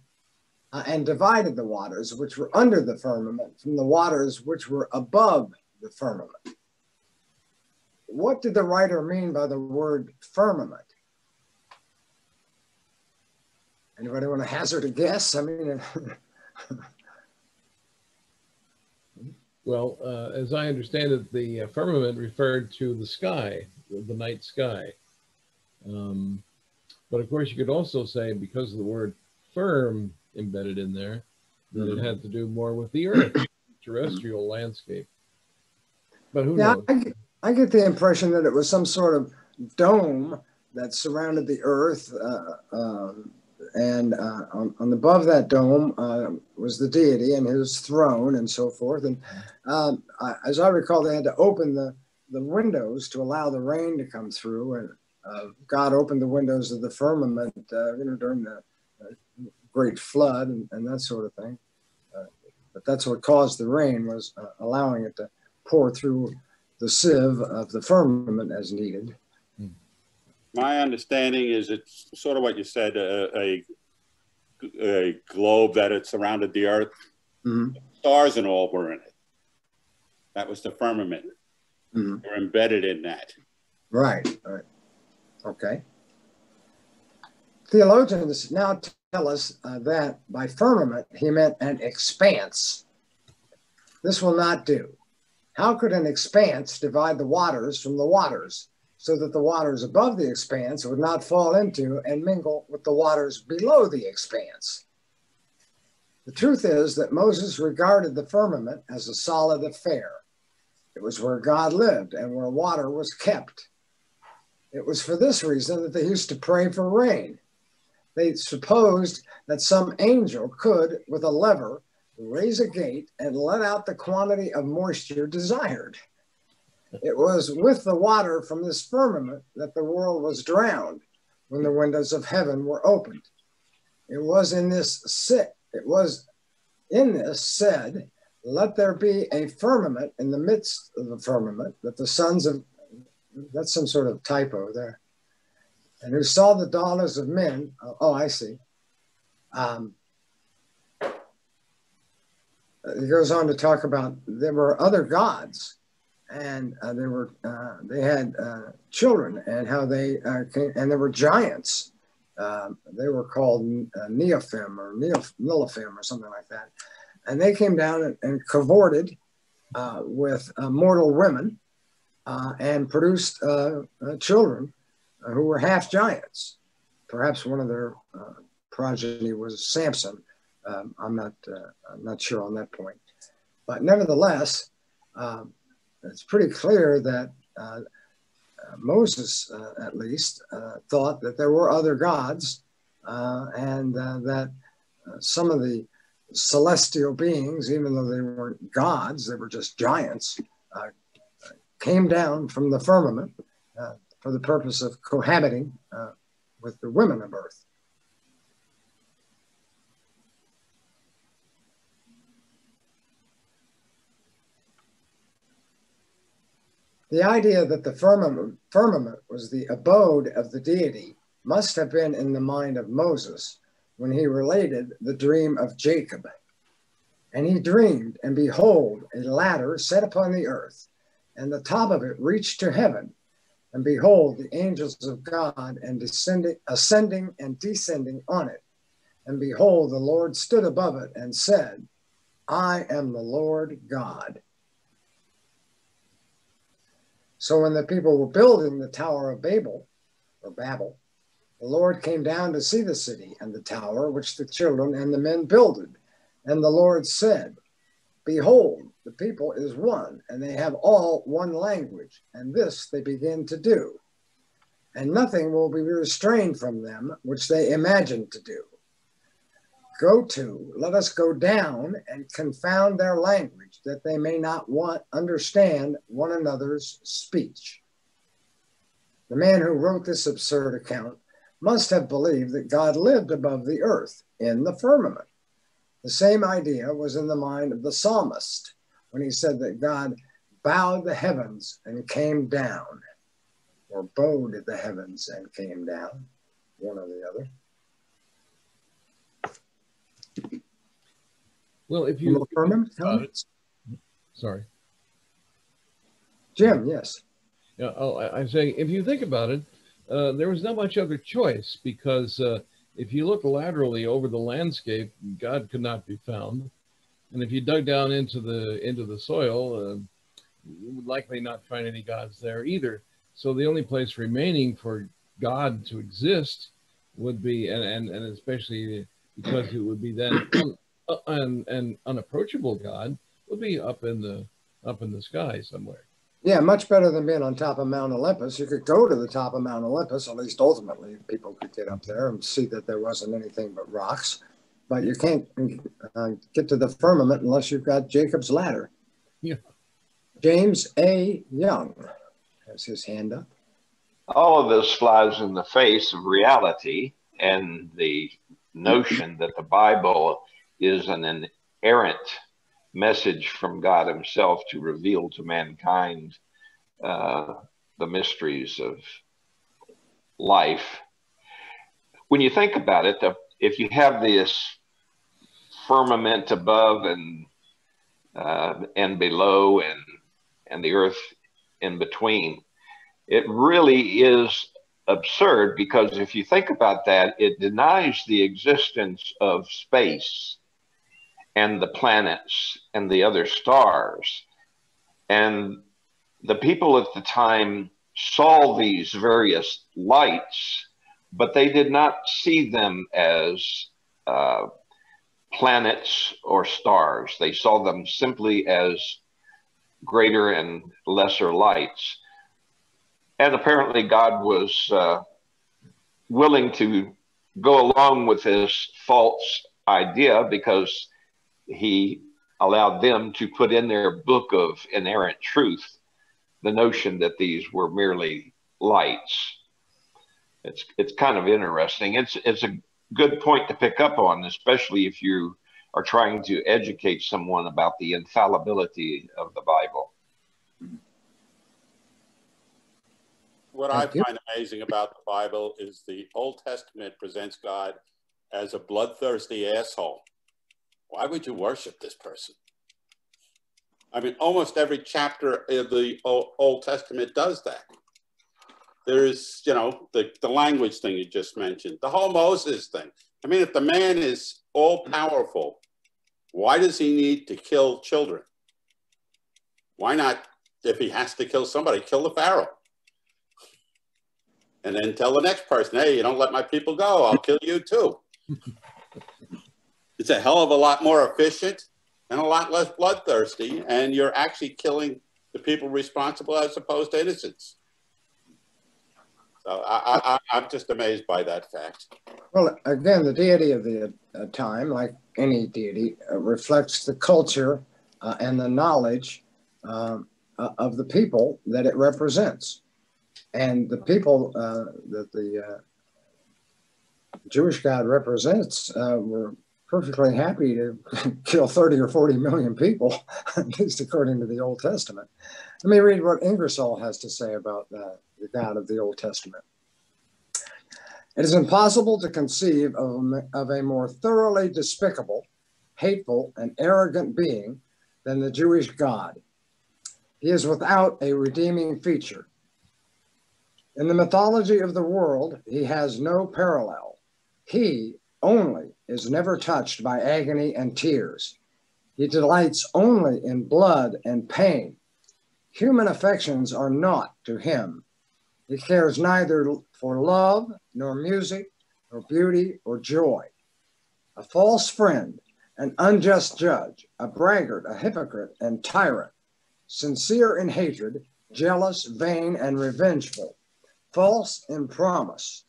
and divided the waters which were under the firmament from the waters which were above the firmament. What did the writer mean by the word firmament? Anybody want to hazard a guess? I mean, well, as I understand it, the firmament referred to the sky, the night sky. But of course, you could also say, because of the word firm embedded in there, that it had to do more with the earth, terrestrial landscape. But who knows? I get the impression that it was some sort of dome that surrounded the earth, and on above that dome was the deity and his throne and so forth. And as I recall, they had to open the windows to allow the rain to come through. And God opened the windows of the firmament, during the Great Flood and that sort of thing. But that's what caused the rain, was allowing it to pour through the sieve of the firmament as needed. My understanding is it's sort of what you said, a globe that had surrounded the earth. Mm-hmm. Stars and all were in it. That was the firmament. Mm-hmm. They were embedded in that. Right. Okay. Theologians now tell us that by firmament, he meant an expanse. This will not do. How could an expanse divide the waters from the waters so that the waters above the expanse would not fall into and mingle with the waters below the expanse? The truth is that Moses regarded the firmament as a solid affair. It was where God lived and where water was kept. It was for this reason that they used to pray for rain. They supposed that some angel could, with a lever, raise a gate and let out the quantity of moisture desired. It was with the water from this firmament that the world was drowned when the windows of heaven were opened. It was in this said, let there be a firmament in the midst of the firmament, that the sons of, that's some sort of typo there, and who saw the daughters of men, oh, I see. He goes on to talk about there were other gods, and they had children, and how they came, and there were giants. They were called Neophim or Nilophim or something like that, and they came down and cavorted with mortal women and produced children who were half giants. Perhaps one of their progeny was Samson. I'm not sure on that point, but nevertheless, it's pretty clear that Moses, at least, thought that there were other gods, and that some of the celestial beings, even though they weren't gods, they were just giants, came down from the firmament for the purpose of cohabiting with the women of earth. The idea that the firmament was the abode of the deity must have been in the mind of Moses when he related the dream of Jacob. And he dreamed, and behold, a ladder set upon the earth, and the top of it reached to heaven. And behold, the angels of God and ascending and descending on it. And behold, the Lord stood above it and said, I am the Lord God. So when the people were building the Tower of Babel, the Lord came down to see the city and the tower which the children and the men builded. And the Lord said, behold, the people is one, and they have all one language, and this they begin to do. And nothing will be restrained from them which they imagine to do. Let us go down and confound their language, that they may not understand one another's speech. The man who wrote this absurd account must have believed that God lived above the earth in the firmament. The same idea was in the mind of the psalmist when he said that God bowed the heavens and came down, or bowed the heavens and came down, one or the other. Well, if you sorry, Jim, yes. Yeah, I'm saying if you think about it, there was not much other choice, because if you look laterally over the landscape, God could not be found, and if you dug down into the soil, you would likely not find any gods there either. So the only place remaining for God to exist would be, and especially because it would be then an unapproachable God, would be up in the sky somewhere. Yeah, much better than being on top of Mount Olympus. You could go to the top of Mount Olympus, at least ultimately people could get up there and see that there wasn't anything but rocks. But you can't get to the firmament unless you've got Jacob's ladder. Yeah. James A. Young has his hand up. All of this flies in the face of reality and the notion that the Bible is an inerrant message from God himself to reveal to mankind the mysteries of life. When you think about it, if you have this firmament above and below and the earth in between, it really is absurd, because if you think about that, it denies the existence of space and the planets and the other stars. And the people at the time saw these various lights, but they did not see them as planets or stars. They saw them simply as greater and lesser lights. And apparently God was willing to go along with this false idea, because he allowed them to put in their book of inerrant truth the notion that these were merely lights. It's kind of interesting. It's a good point to pick up on, especially if you are trying to educate someone about the infallibility of the Bible. What I find amazing about the Bible is the Old Testament presents God as a bloodthirsty asshole. Why would you worship this person? I mean, almost every chapter of the Old Testament does that. There's, you know, the language thing you just mentioned, the whole Moses thing. I mean, if the man is all powerful, why does he need to kill children? Why not, if he has to kill somebody, kill the Pharaoh? And then tell the next person, hey, you don't let my people go, I'll kill you too. It's a hell of a lot more efficient and a lot less bloodthirsty, and you're actually killing the people responsible as opposed to innocents. So I'm just amazed by that fact. Well, again, the deity of the time, like any deity, reflects the culture and the knowledge of the people that it represents. And the people that the Jewish God represents were perfectly happy to kill 30 or 40 million people, at least according to the Old Testament. Let me read what Ingersoll has to say about the God of the Old Testament. It is impossible to conceive of a more thoroughly despicable, hateful, and arrogant being than the Jewish God. He is without a redeeming feature. In the mythology of the world, he has no parallel. He only is never touched by agony and tears. He delights only in blood and pain. Human affections are naught to him. He cares neither for love, nor music, nor beauty, or joy. A false friend, an unjust judge, a braggart, a hypocrite, and tyrant, sincere in hatred, jealous, vain, and revengeful, false in promise,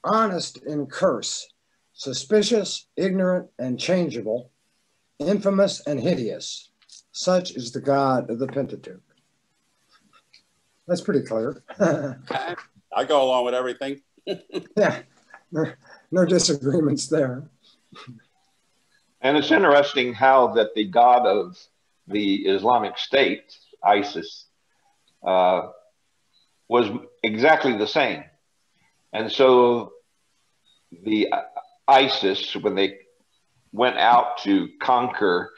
honest in curse, suspicious, ignorant, and changeable, infamous and hideous. Such is the God of the Pentateuch. That's pretty clear. I go along with everything. Yeah, no disagreements there. And it's interesting how that the God of the Islamic State, ISIS, was exactly the same. And so the ISIS, when they went out to conquer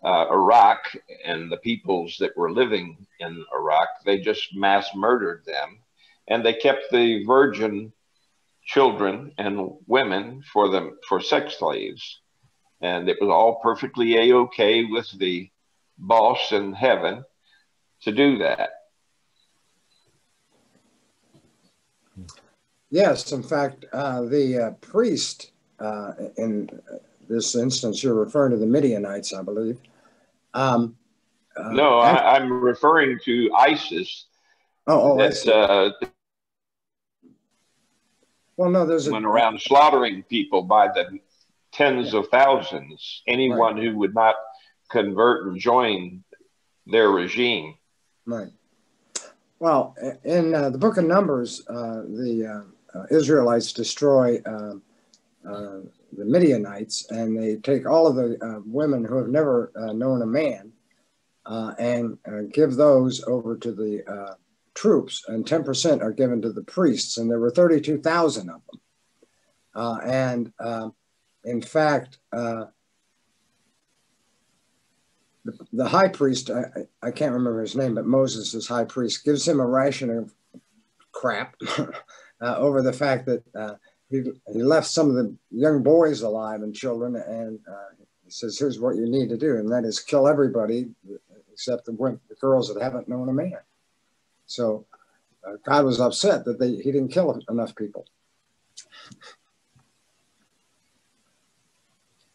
Iraq and the peoples that were living in Iraq, they just mass murdered them. And they kept the virgin children and women for sex slaves. And it was all perfectly A-okay with the boss in heaven to do that. Yes, in fact, the priest, in this instance, you're referring to the Midianites, I believe. No, I'm referring to ISIS. I see. Well, no, there's went around slaughtering people by the tens of thousands. Anyone who would not convert and join their regime. Right. Well, in the book of Numbers, the Israelites destroy the Midianites, and they take all of the women who have never known a man and give those over to the troops, and 10% are given to the priests, and there were 32,000 of them. In fact, the high priest, I can't remember his name, but Moses' high priest, gives him a ration of crap over the fact that he left some of the young boys alive and children, and he says, here's what you need to do, and that is kill everybody except the girls that haven't known a man. So God was upset that he didn't kill enough people.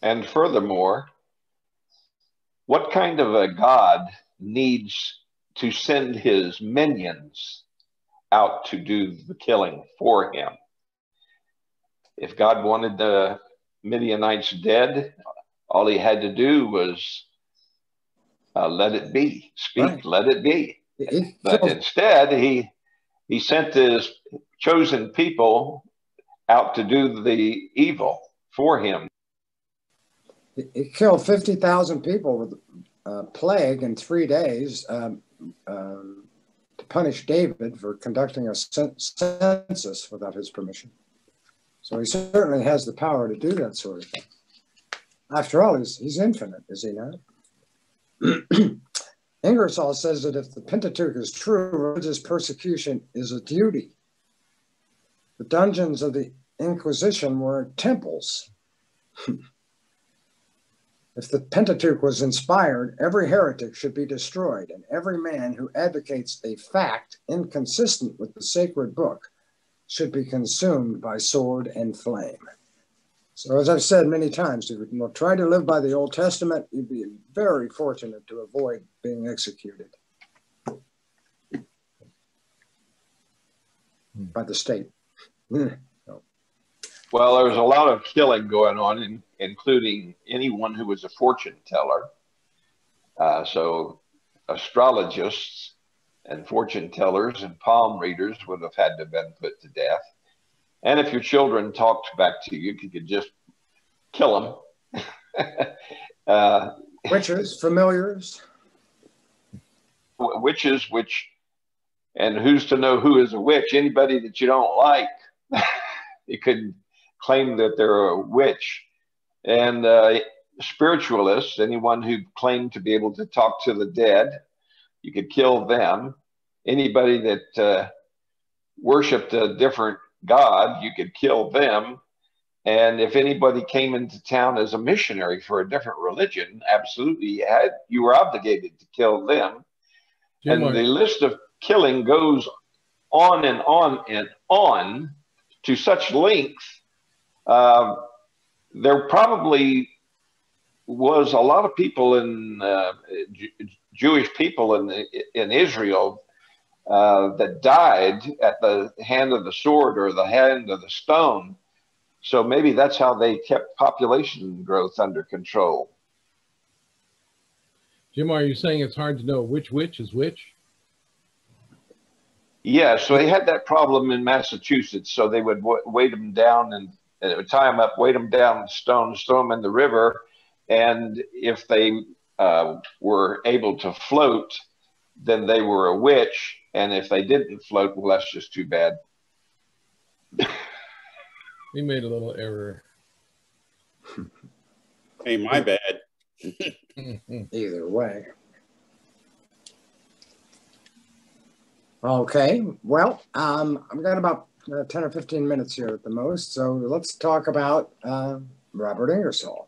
And furthermore, what kind of a God needs to send his minions out to do the killing for him? If God wanted the Midianites dead, all he had to do was let it be. Speak, right. Let it be. But instead, he sent his chosen people out to do the evil for him. He killed 50,000 people with plague in 3 days to punish David for conducting a census without his permission. So he certainly has the power to do that sort of thing. After all, he's infinite, is he not? Ingersoll says that if the Pentateuch is true, religious persecution is a duty. The dungeons of the Inquisition were temples. If the Pentateuch was inspired, every heretic should be destroyed, and every man who advocates a fact inconsistent with the sacred book should be consumed by sword and flame. So as I've said many times, if you try to live by the Old Testament, you'd be very fortunate to avoid being executed by the state. Well, there was a lot of killing going on, including anyone who was a fortune teller. So astrologists and fortune tellers and palm readers would have had to have been put to death. And if your children talked back to you, you could just kill them. Witches, familiars. Witches, and who's to know who is a witch? Anybody that you don't like, you could claim that they're a witch. And spiritualists, anyone who claimed to be able to talk to the dead, you could kill them. Anybody that worshiped a different God, you could kill them. And if anybody came into town as a missionary for a different religion, absolutely you were obligated to kill them. And the list of killing goes on and on and on to such length. There probably was a lot of people Jewish people in Israel that died at the hand of the sword or the hand of the stone. So maybe that's how they kept population growth under control. Jim, are you saying it's hard to know which witch is which? Yeah, so they had that problem in Massachusetts. So they would weight them down and tie them up, weight them down in stones, throw them in the river. And if they were able to float, then they were a witch. And if they didn't float, well, that's just too bad. We made a little error. Hey, my bad. Either way. Okay, well, I've got about 10 or 15 minutes here at the most, so let's talk about Robert Ingersoll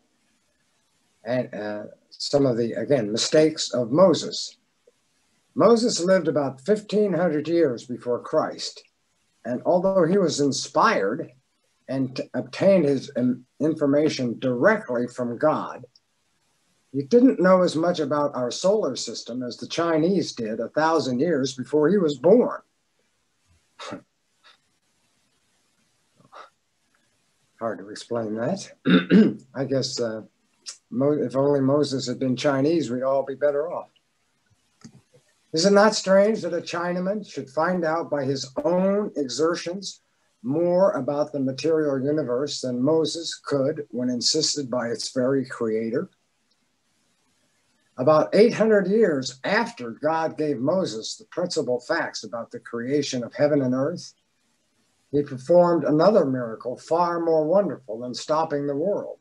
and some of the, again, mistakes of Moses. Moses lived about 1,500 years before Christ, and although he was inspired and obtained his information directly from God, he didn't know as much about our solar system as the Chinese did 1,000 years before he was born. Hard to explain that. I guess if only Moses had been Chinese, we'd all be better off. Is it not strange that a Chinaman should find out by his own exertions more about the material universe than Moses could when insisted by its very creator? About 800 years after God gave Moses the principal facts about the creation of heaven and earth, he performed another miracle far more wonderful than stopping the world.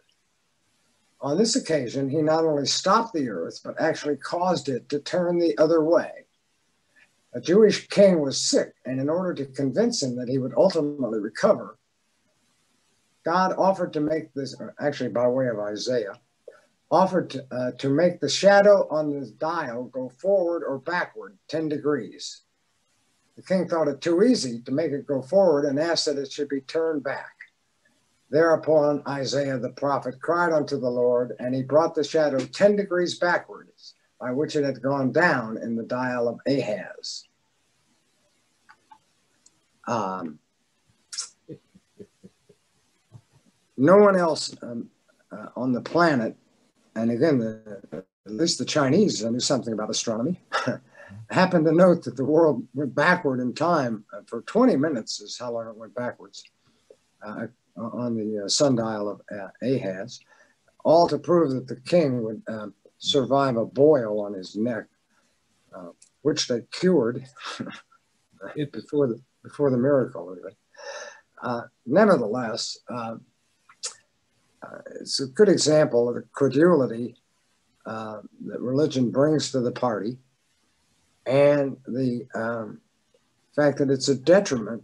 On this occasion, he not only stopped the earth, but actually caused it to turn the other way. A Jewish king was sick, and in order to convince him that he would ultimately recover, God offered to make this, actually by way of Isaiah, offered to make the shadow on the dial go forward or backward 10 degrees. The king thought it too easy to make it go forward and asked that it should be turned back. Thereupon Isaiah the prophet cried unto the Lord, and he brought the shadow 10 degrees backwards, by which it had gone down in the dial of Ahaz. No one else on the planet, and again, at least the Chinese knew something about astronomy, happened to note that the world went backward in time for 20 minutes is how long it went backwards on the sundial of Ahaz, all to prove that the king would survive a boil on his neck, which they cured before the miracle. Really. Nevertheless, it's a good example of the credulity that religion brings to the party, and the fact that it's a detriment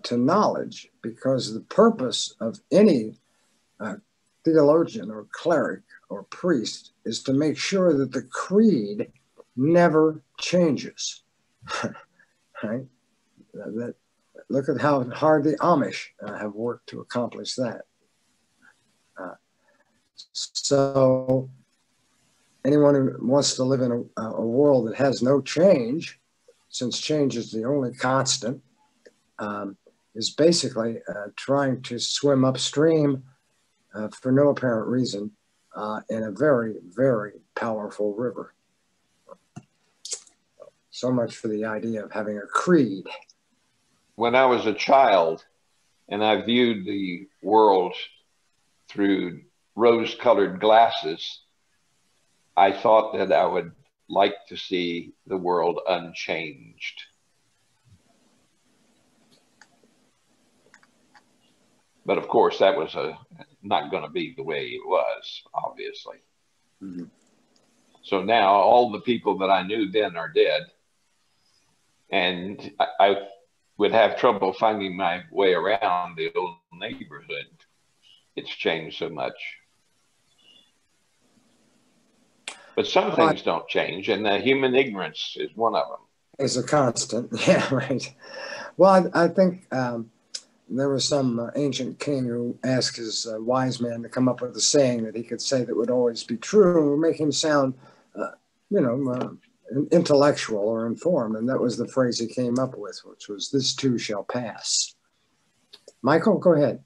to knowledge, because the purpose of any theologian or cleric or priest is to make sure that the creed never changes. Right? Look at how hard the Amish have worked to accomplish that. So anyone who wants to live in a world that has no change, since change is the only constant, is basically trying to swim upstream for no apparent reason in a very, very powerful river. So much for the idea of having a creed. When I was a child and I viewed the world through rose-colored glasses, I thought that I would like to see the world unchanged. But of course, that was not going to be the way it was, obviously. Mm-hmm. So now all the people that I knew then are dead. And I would have trouble finding my way around the old neighborhood. It's changed so much. But some things don't change, and human ignorance is one of them. It's a constant. Yeah, right. Well, I think there was some ancient king who asked his wise man to come up with a saying that he could say that would always be true and would make him sound, intellectual or informed. And that was the phrase he came up with, which was, "This too shall pass." Michael, go ahead.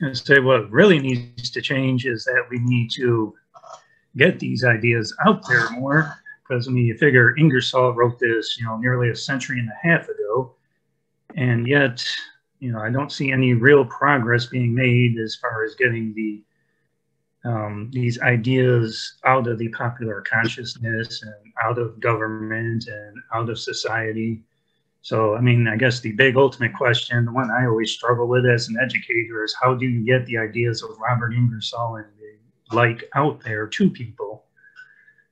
And say what really needs to change is that we need to get these ideas out there more, because I mean, you figure Ingersoll wrote this, nearly a century and a half ago, and yet, I don't see any real progress being made as far as getting these ideas out of the popular consciousness and out of government and out of society. So, I mean, I guess the big ultimate question, the one I always struggle with as an educator, is how do you get the ideas of Robert Ingersoll and the like out there to people?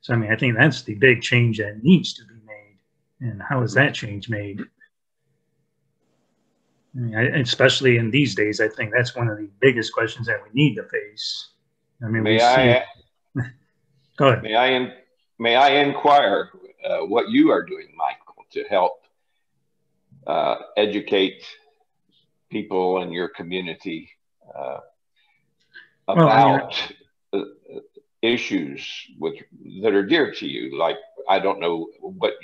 So, I mean, I think that's the big change that needs to be made. And how is that change made? I mean, especially in these days, I think that's one of the biggest questions that we need to face. I mean, go ahead. May I inquire what you are doing, Michael, to help educate people in your community about issues that are dear to you? Like, I don't know what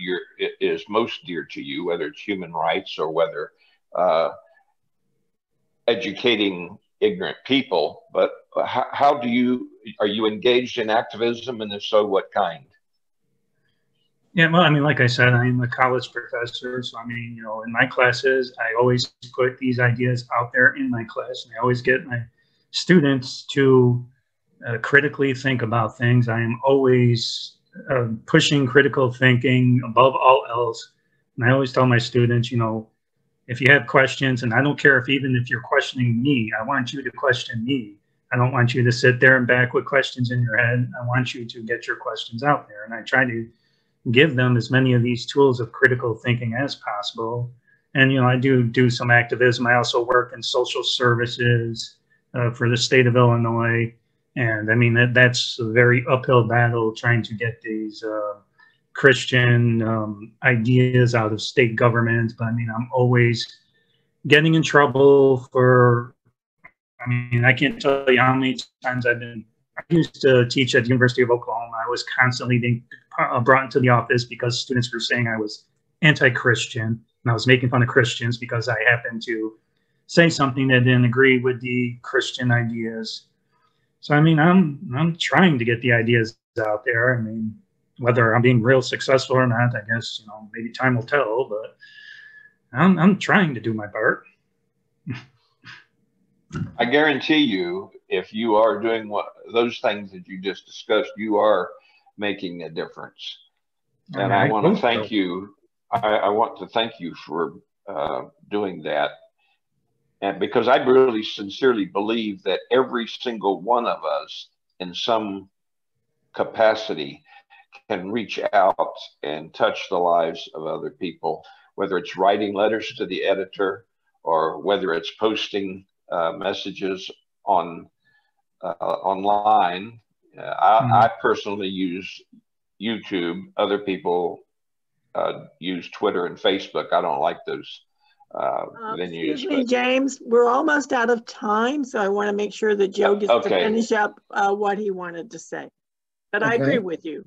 is most dear to you, whether it's human rights or whether educating ignorant people, but are you engaged in activism, and if so, what kind? Yeah, well, I mean, like I said, I'm a college professor, so I mean, in my classes, I always put these ideas out there in my class, and I always get my students to critically think about things. I am always pushing critical thinking above all else, and I always tell my students, if you have questions, and I don't care even if you're questioning me, I want you to question me. I don't want you to sit there and back with questions in your head. I want you to get your questions out there. And I try to give them as many of these tools of critical thinking as possible. And, I do some activism. I also work in social services for the state of Illinois. And I mean, that's a very uphill battle trying to get these Christian ideas out of state government. But I mean, I'm always getting in trouble for, I can't tell you how many times I used to teach at the University of Oklahoma. I was constantly being brought into the office because students were saying I was anti-Christian, and I was making fun of Christians because I happened to say something that didn't agree with the Christian ideas. So, I mean, I'm trying to get the ideas out there. I mean, whether I'm being real successful or not, I guess, maybe time will tell, but I'm trying to do my part. I guarantee you, if you are doing those things that you just discussed, you are making a difference. And I want to thank you. I want to thank you for doing that. And because I really sincerely believe that every single one of us in some capacity can reach out and touch the lives of other people, whether it's writing letters to the editor or whether it's posting messages on online. I personally use YouTube. Other people use Twitter and Facebook. I don't like those venues. Excuse me, James, we're almost out of time, so I want to make sure that Joe gets to finish up what he wanted to say. But I agree with you.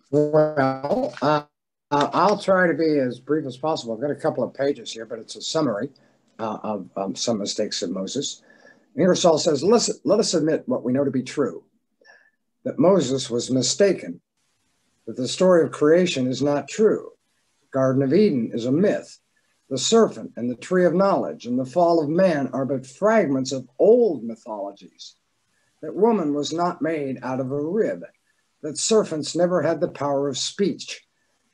Well, I'll try to be as brief as possible. I've got a couple of pages here, but it's a summary of some mistakes of Moses. Ingersoll says, let us admit what we know to be true, that Moses was mistaken, that the story of creation is not true. The Garden of Eden is a myth. The serpent and the tree of knowledge and the fall of man are but fragments of old mythologies, that woman was not made out of a rib, that serpents never had the power of speech,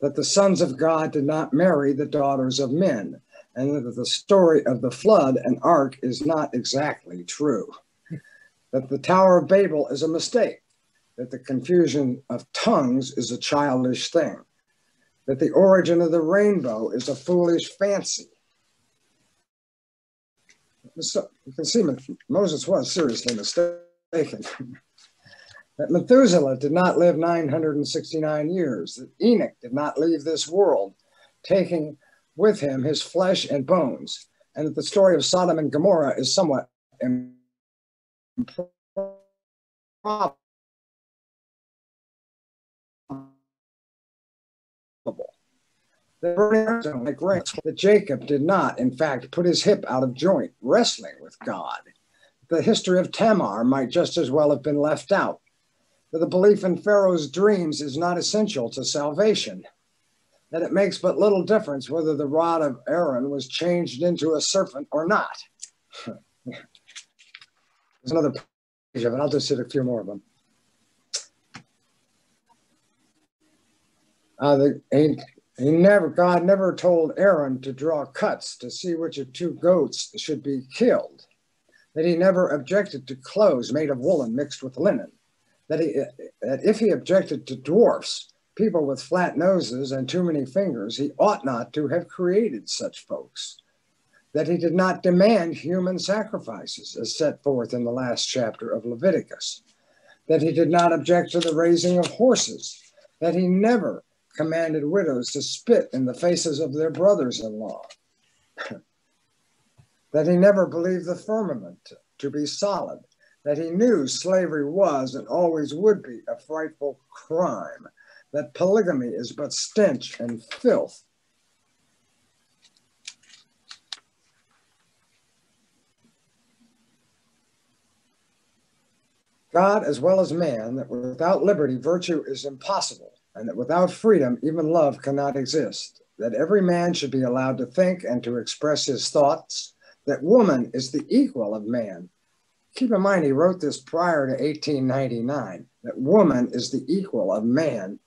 that the sons of God did not marry the daughters of men, and that the story of the flood and ark is not exactly true, that the Tower of Babel is a mistake, that the confusion of tongues is a childish thing, that the origin of the rainbow is a foolish fancy. So you can see Moses was seriously mistaken. That Methuselah did not live 969 years, that Enoch did not leave this world, taking with him his flesh and bones, and that the story of Sodom and Gomorrah is somewhat improbable. That Jacob did not, in fact, put his hip out of joint, wrestling with God. The history of Tamar might just as well have been left out. That the belief in Pharaoh's dreams is not essential to salvation. That it makes but little difference whether the rod of Aaron was changed into a serpent or not. There's another page of it. I'll just hit a few more of them. God never told Aaron to draw cuts to see which of two goats should be killed. That he never objected to clothes made of woolen mixed with linen. That if he objected to dwarfs, people with flat noses and too many fingers, he ought not to have created such folks. That he did not demand human sacrifices, as set forth in the last chapter of Leviticus. That he did not object to the raising of horses. That he never commanded widows to spit in the faces of their brothers-in-law. That he never believed the firmament to be solid. That he knew slavery was and always would be a frightful crime. That polygamy is but stench and filth. God, as well as man, that without liberty, virtue is impossible, and that without freedom, even love cannot exist. That every man should be allowed to think and to express his thoughts. That woman is the equal of man. Keep in mind, he wrote this prior to 1899, that woman is the equal of man.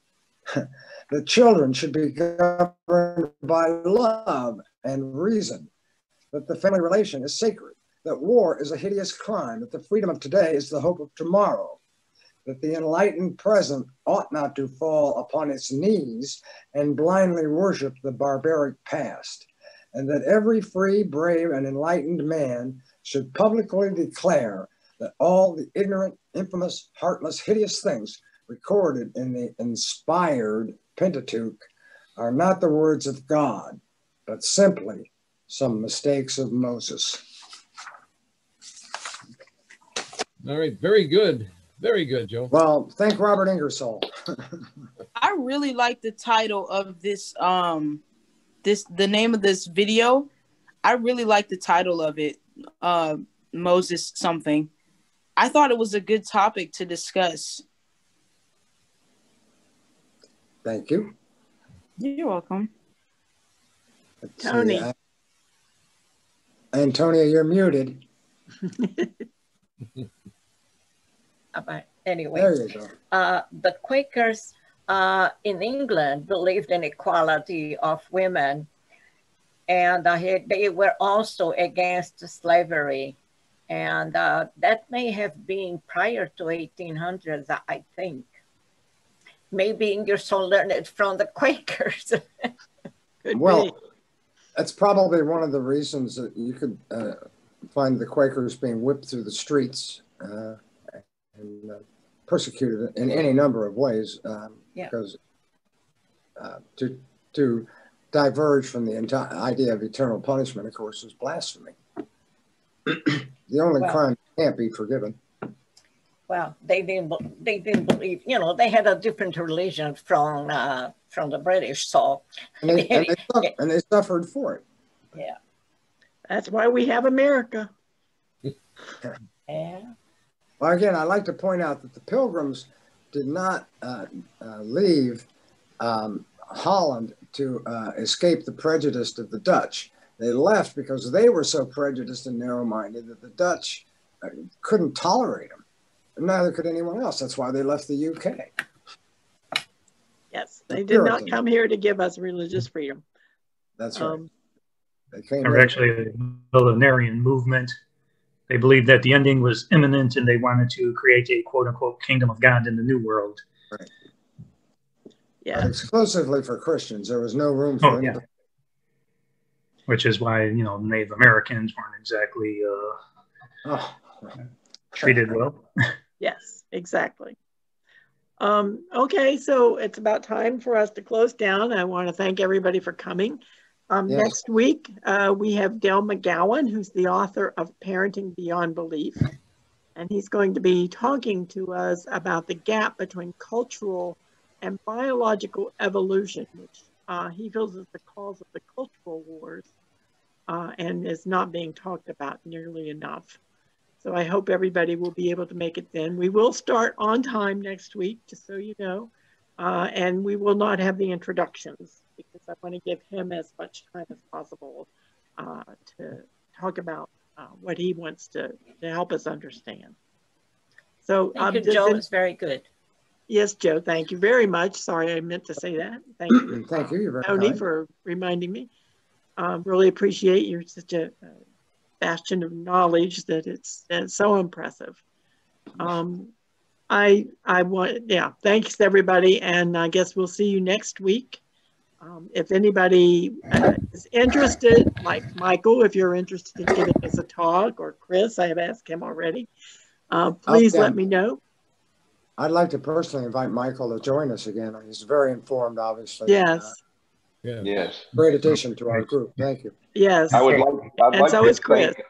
That children should be governed by love and reason. That the family relation is sacred. That war is a hideous crime. That the freedom of today is the hope of tomorrow. that the enlightened present ought not to fall upon its knees and blindly worship the barbaric past, and that every free, brave, and enlightened man should publicly declare that all the ignorant, infamous, heartless, hideous things recorded in the inspired Pentateuch are not the words of God, but simply some mistakes of Moses. All right, very good. Very good, Joe. Well, thank Robert Ingersoll. I really like the title of this, the name of this video. I really like the title of it, Moses something. I thought it was a good topic to discuss. Thank you. You're welcome. Tony. Antonia, you're muted. But anyway, there you go. The Quakers in England believed in equality of women, and they were also against slavery. And that may have been prior to 1800s, I think. Maybe Ingersoll learned it from the Quakers. Well, that's probably one of the reasons that you could find the Quakers being whipped through the streets and persecuted in any number of ways, because to diverge from the entire idea of eternal punishment, of course, is blasphemy. The only crime can't be forgiven. Well, they didn't believe, you know, they had a different religion from the British, so. And they suffered for it. Yeah. That's why we have America. Yeah. Well, again, I'd like to point out that the Pilgrims did not leave Holland to escape the prejudice of the Dutch. They left because they were so prejudiced and narrow-minded that the Dutch couldn't tolerate them. And neither could anyone else. That's why they left the UK. Yes, they did not come here to give us religious freedom. That's right. They were actually a millenarian movement. They believed that the ending was imminent and they wanted to create a quote-unquote kingdom of God in the New World. Right. Yeah. But exclusively for Christians. There was no room for anybody. Yeah. Which is why, you know, Native Americans weren't exactly treated well. Yes, exactly. Okay, so it's about time for us to close down. I want to thank everybody for coming. Yes. Next week, we have Dale McGowan, who's the author of Parenting Beyond Belief. And he's going to be talking to us about the gap between cultural and biological evolution, which he feels is the cause of the cultural wars and is not being talked about nearly enough. So I hope everybody will be able to make it then. We will start on time next week, just so you know, and we will not have the introductions because I want to give him as much time as possible to talk about what he wants to help us understand. So thank you, Joe. It's very good. Yes, Joe, thank you very much. Sorry, I meant to say that. Thank you. Thank you. You're very Tony, kind. For reminding me. Really appreciate you're such a bastion of knowledge that it's so impressive. I want, thanks everybody. And I guess we'll see you next week. If anybody is interested, like Michael, if you're interested in giving us a talk, or Chris, I have asked him already, please let me know. I'd like to personally invite Michael to join us again. He's very informed, obviously. Yes. Yes. Great addition to our group. Thank you. Yes. I'd and like so to is Chris. thank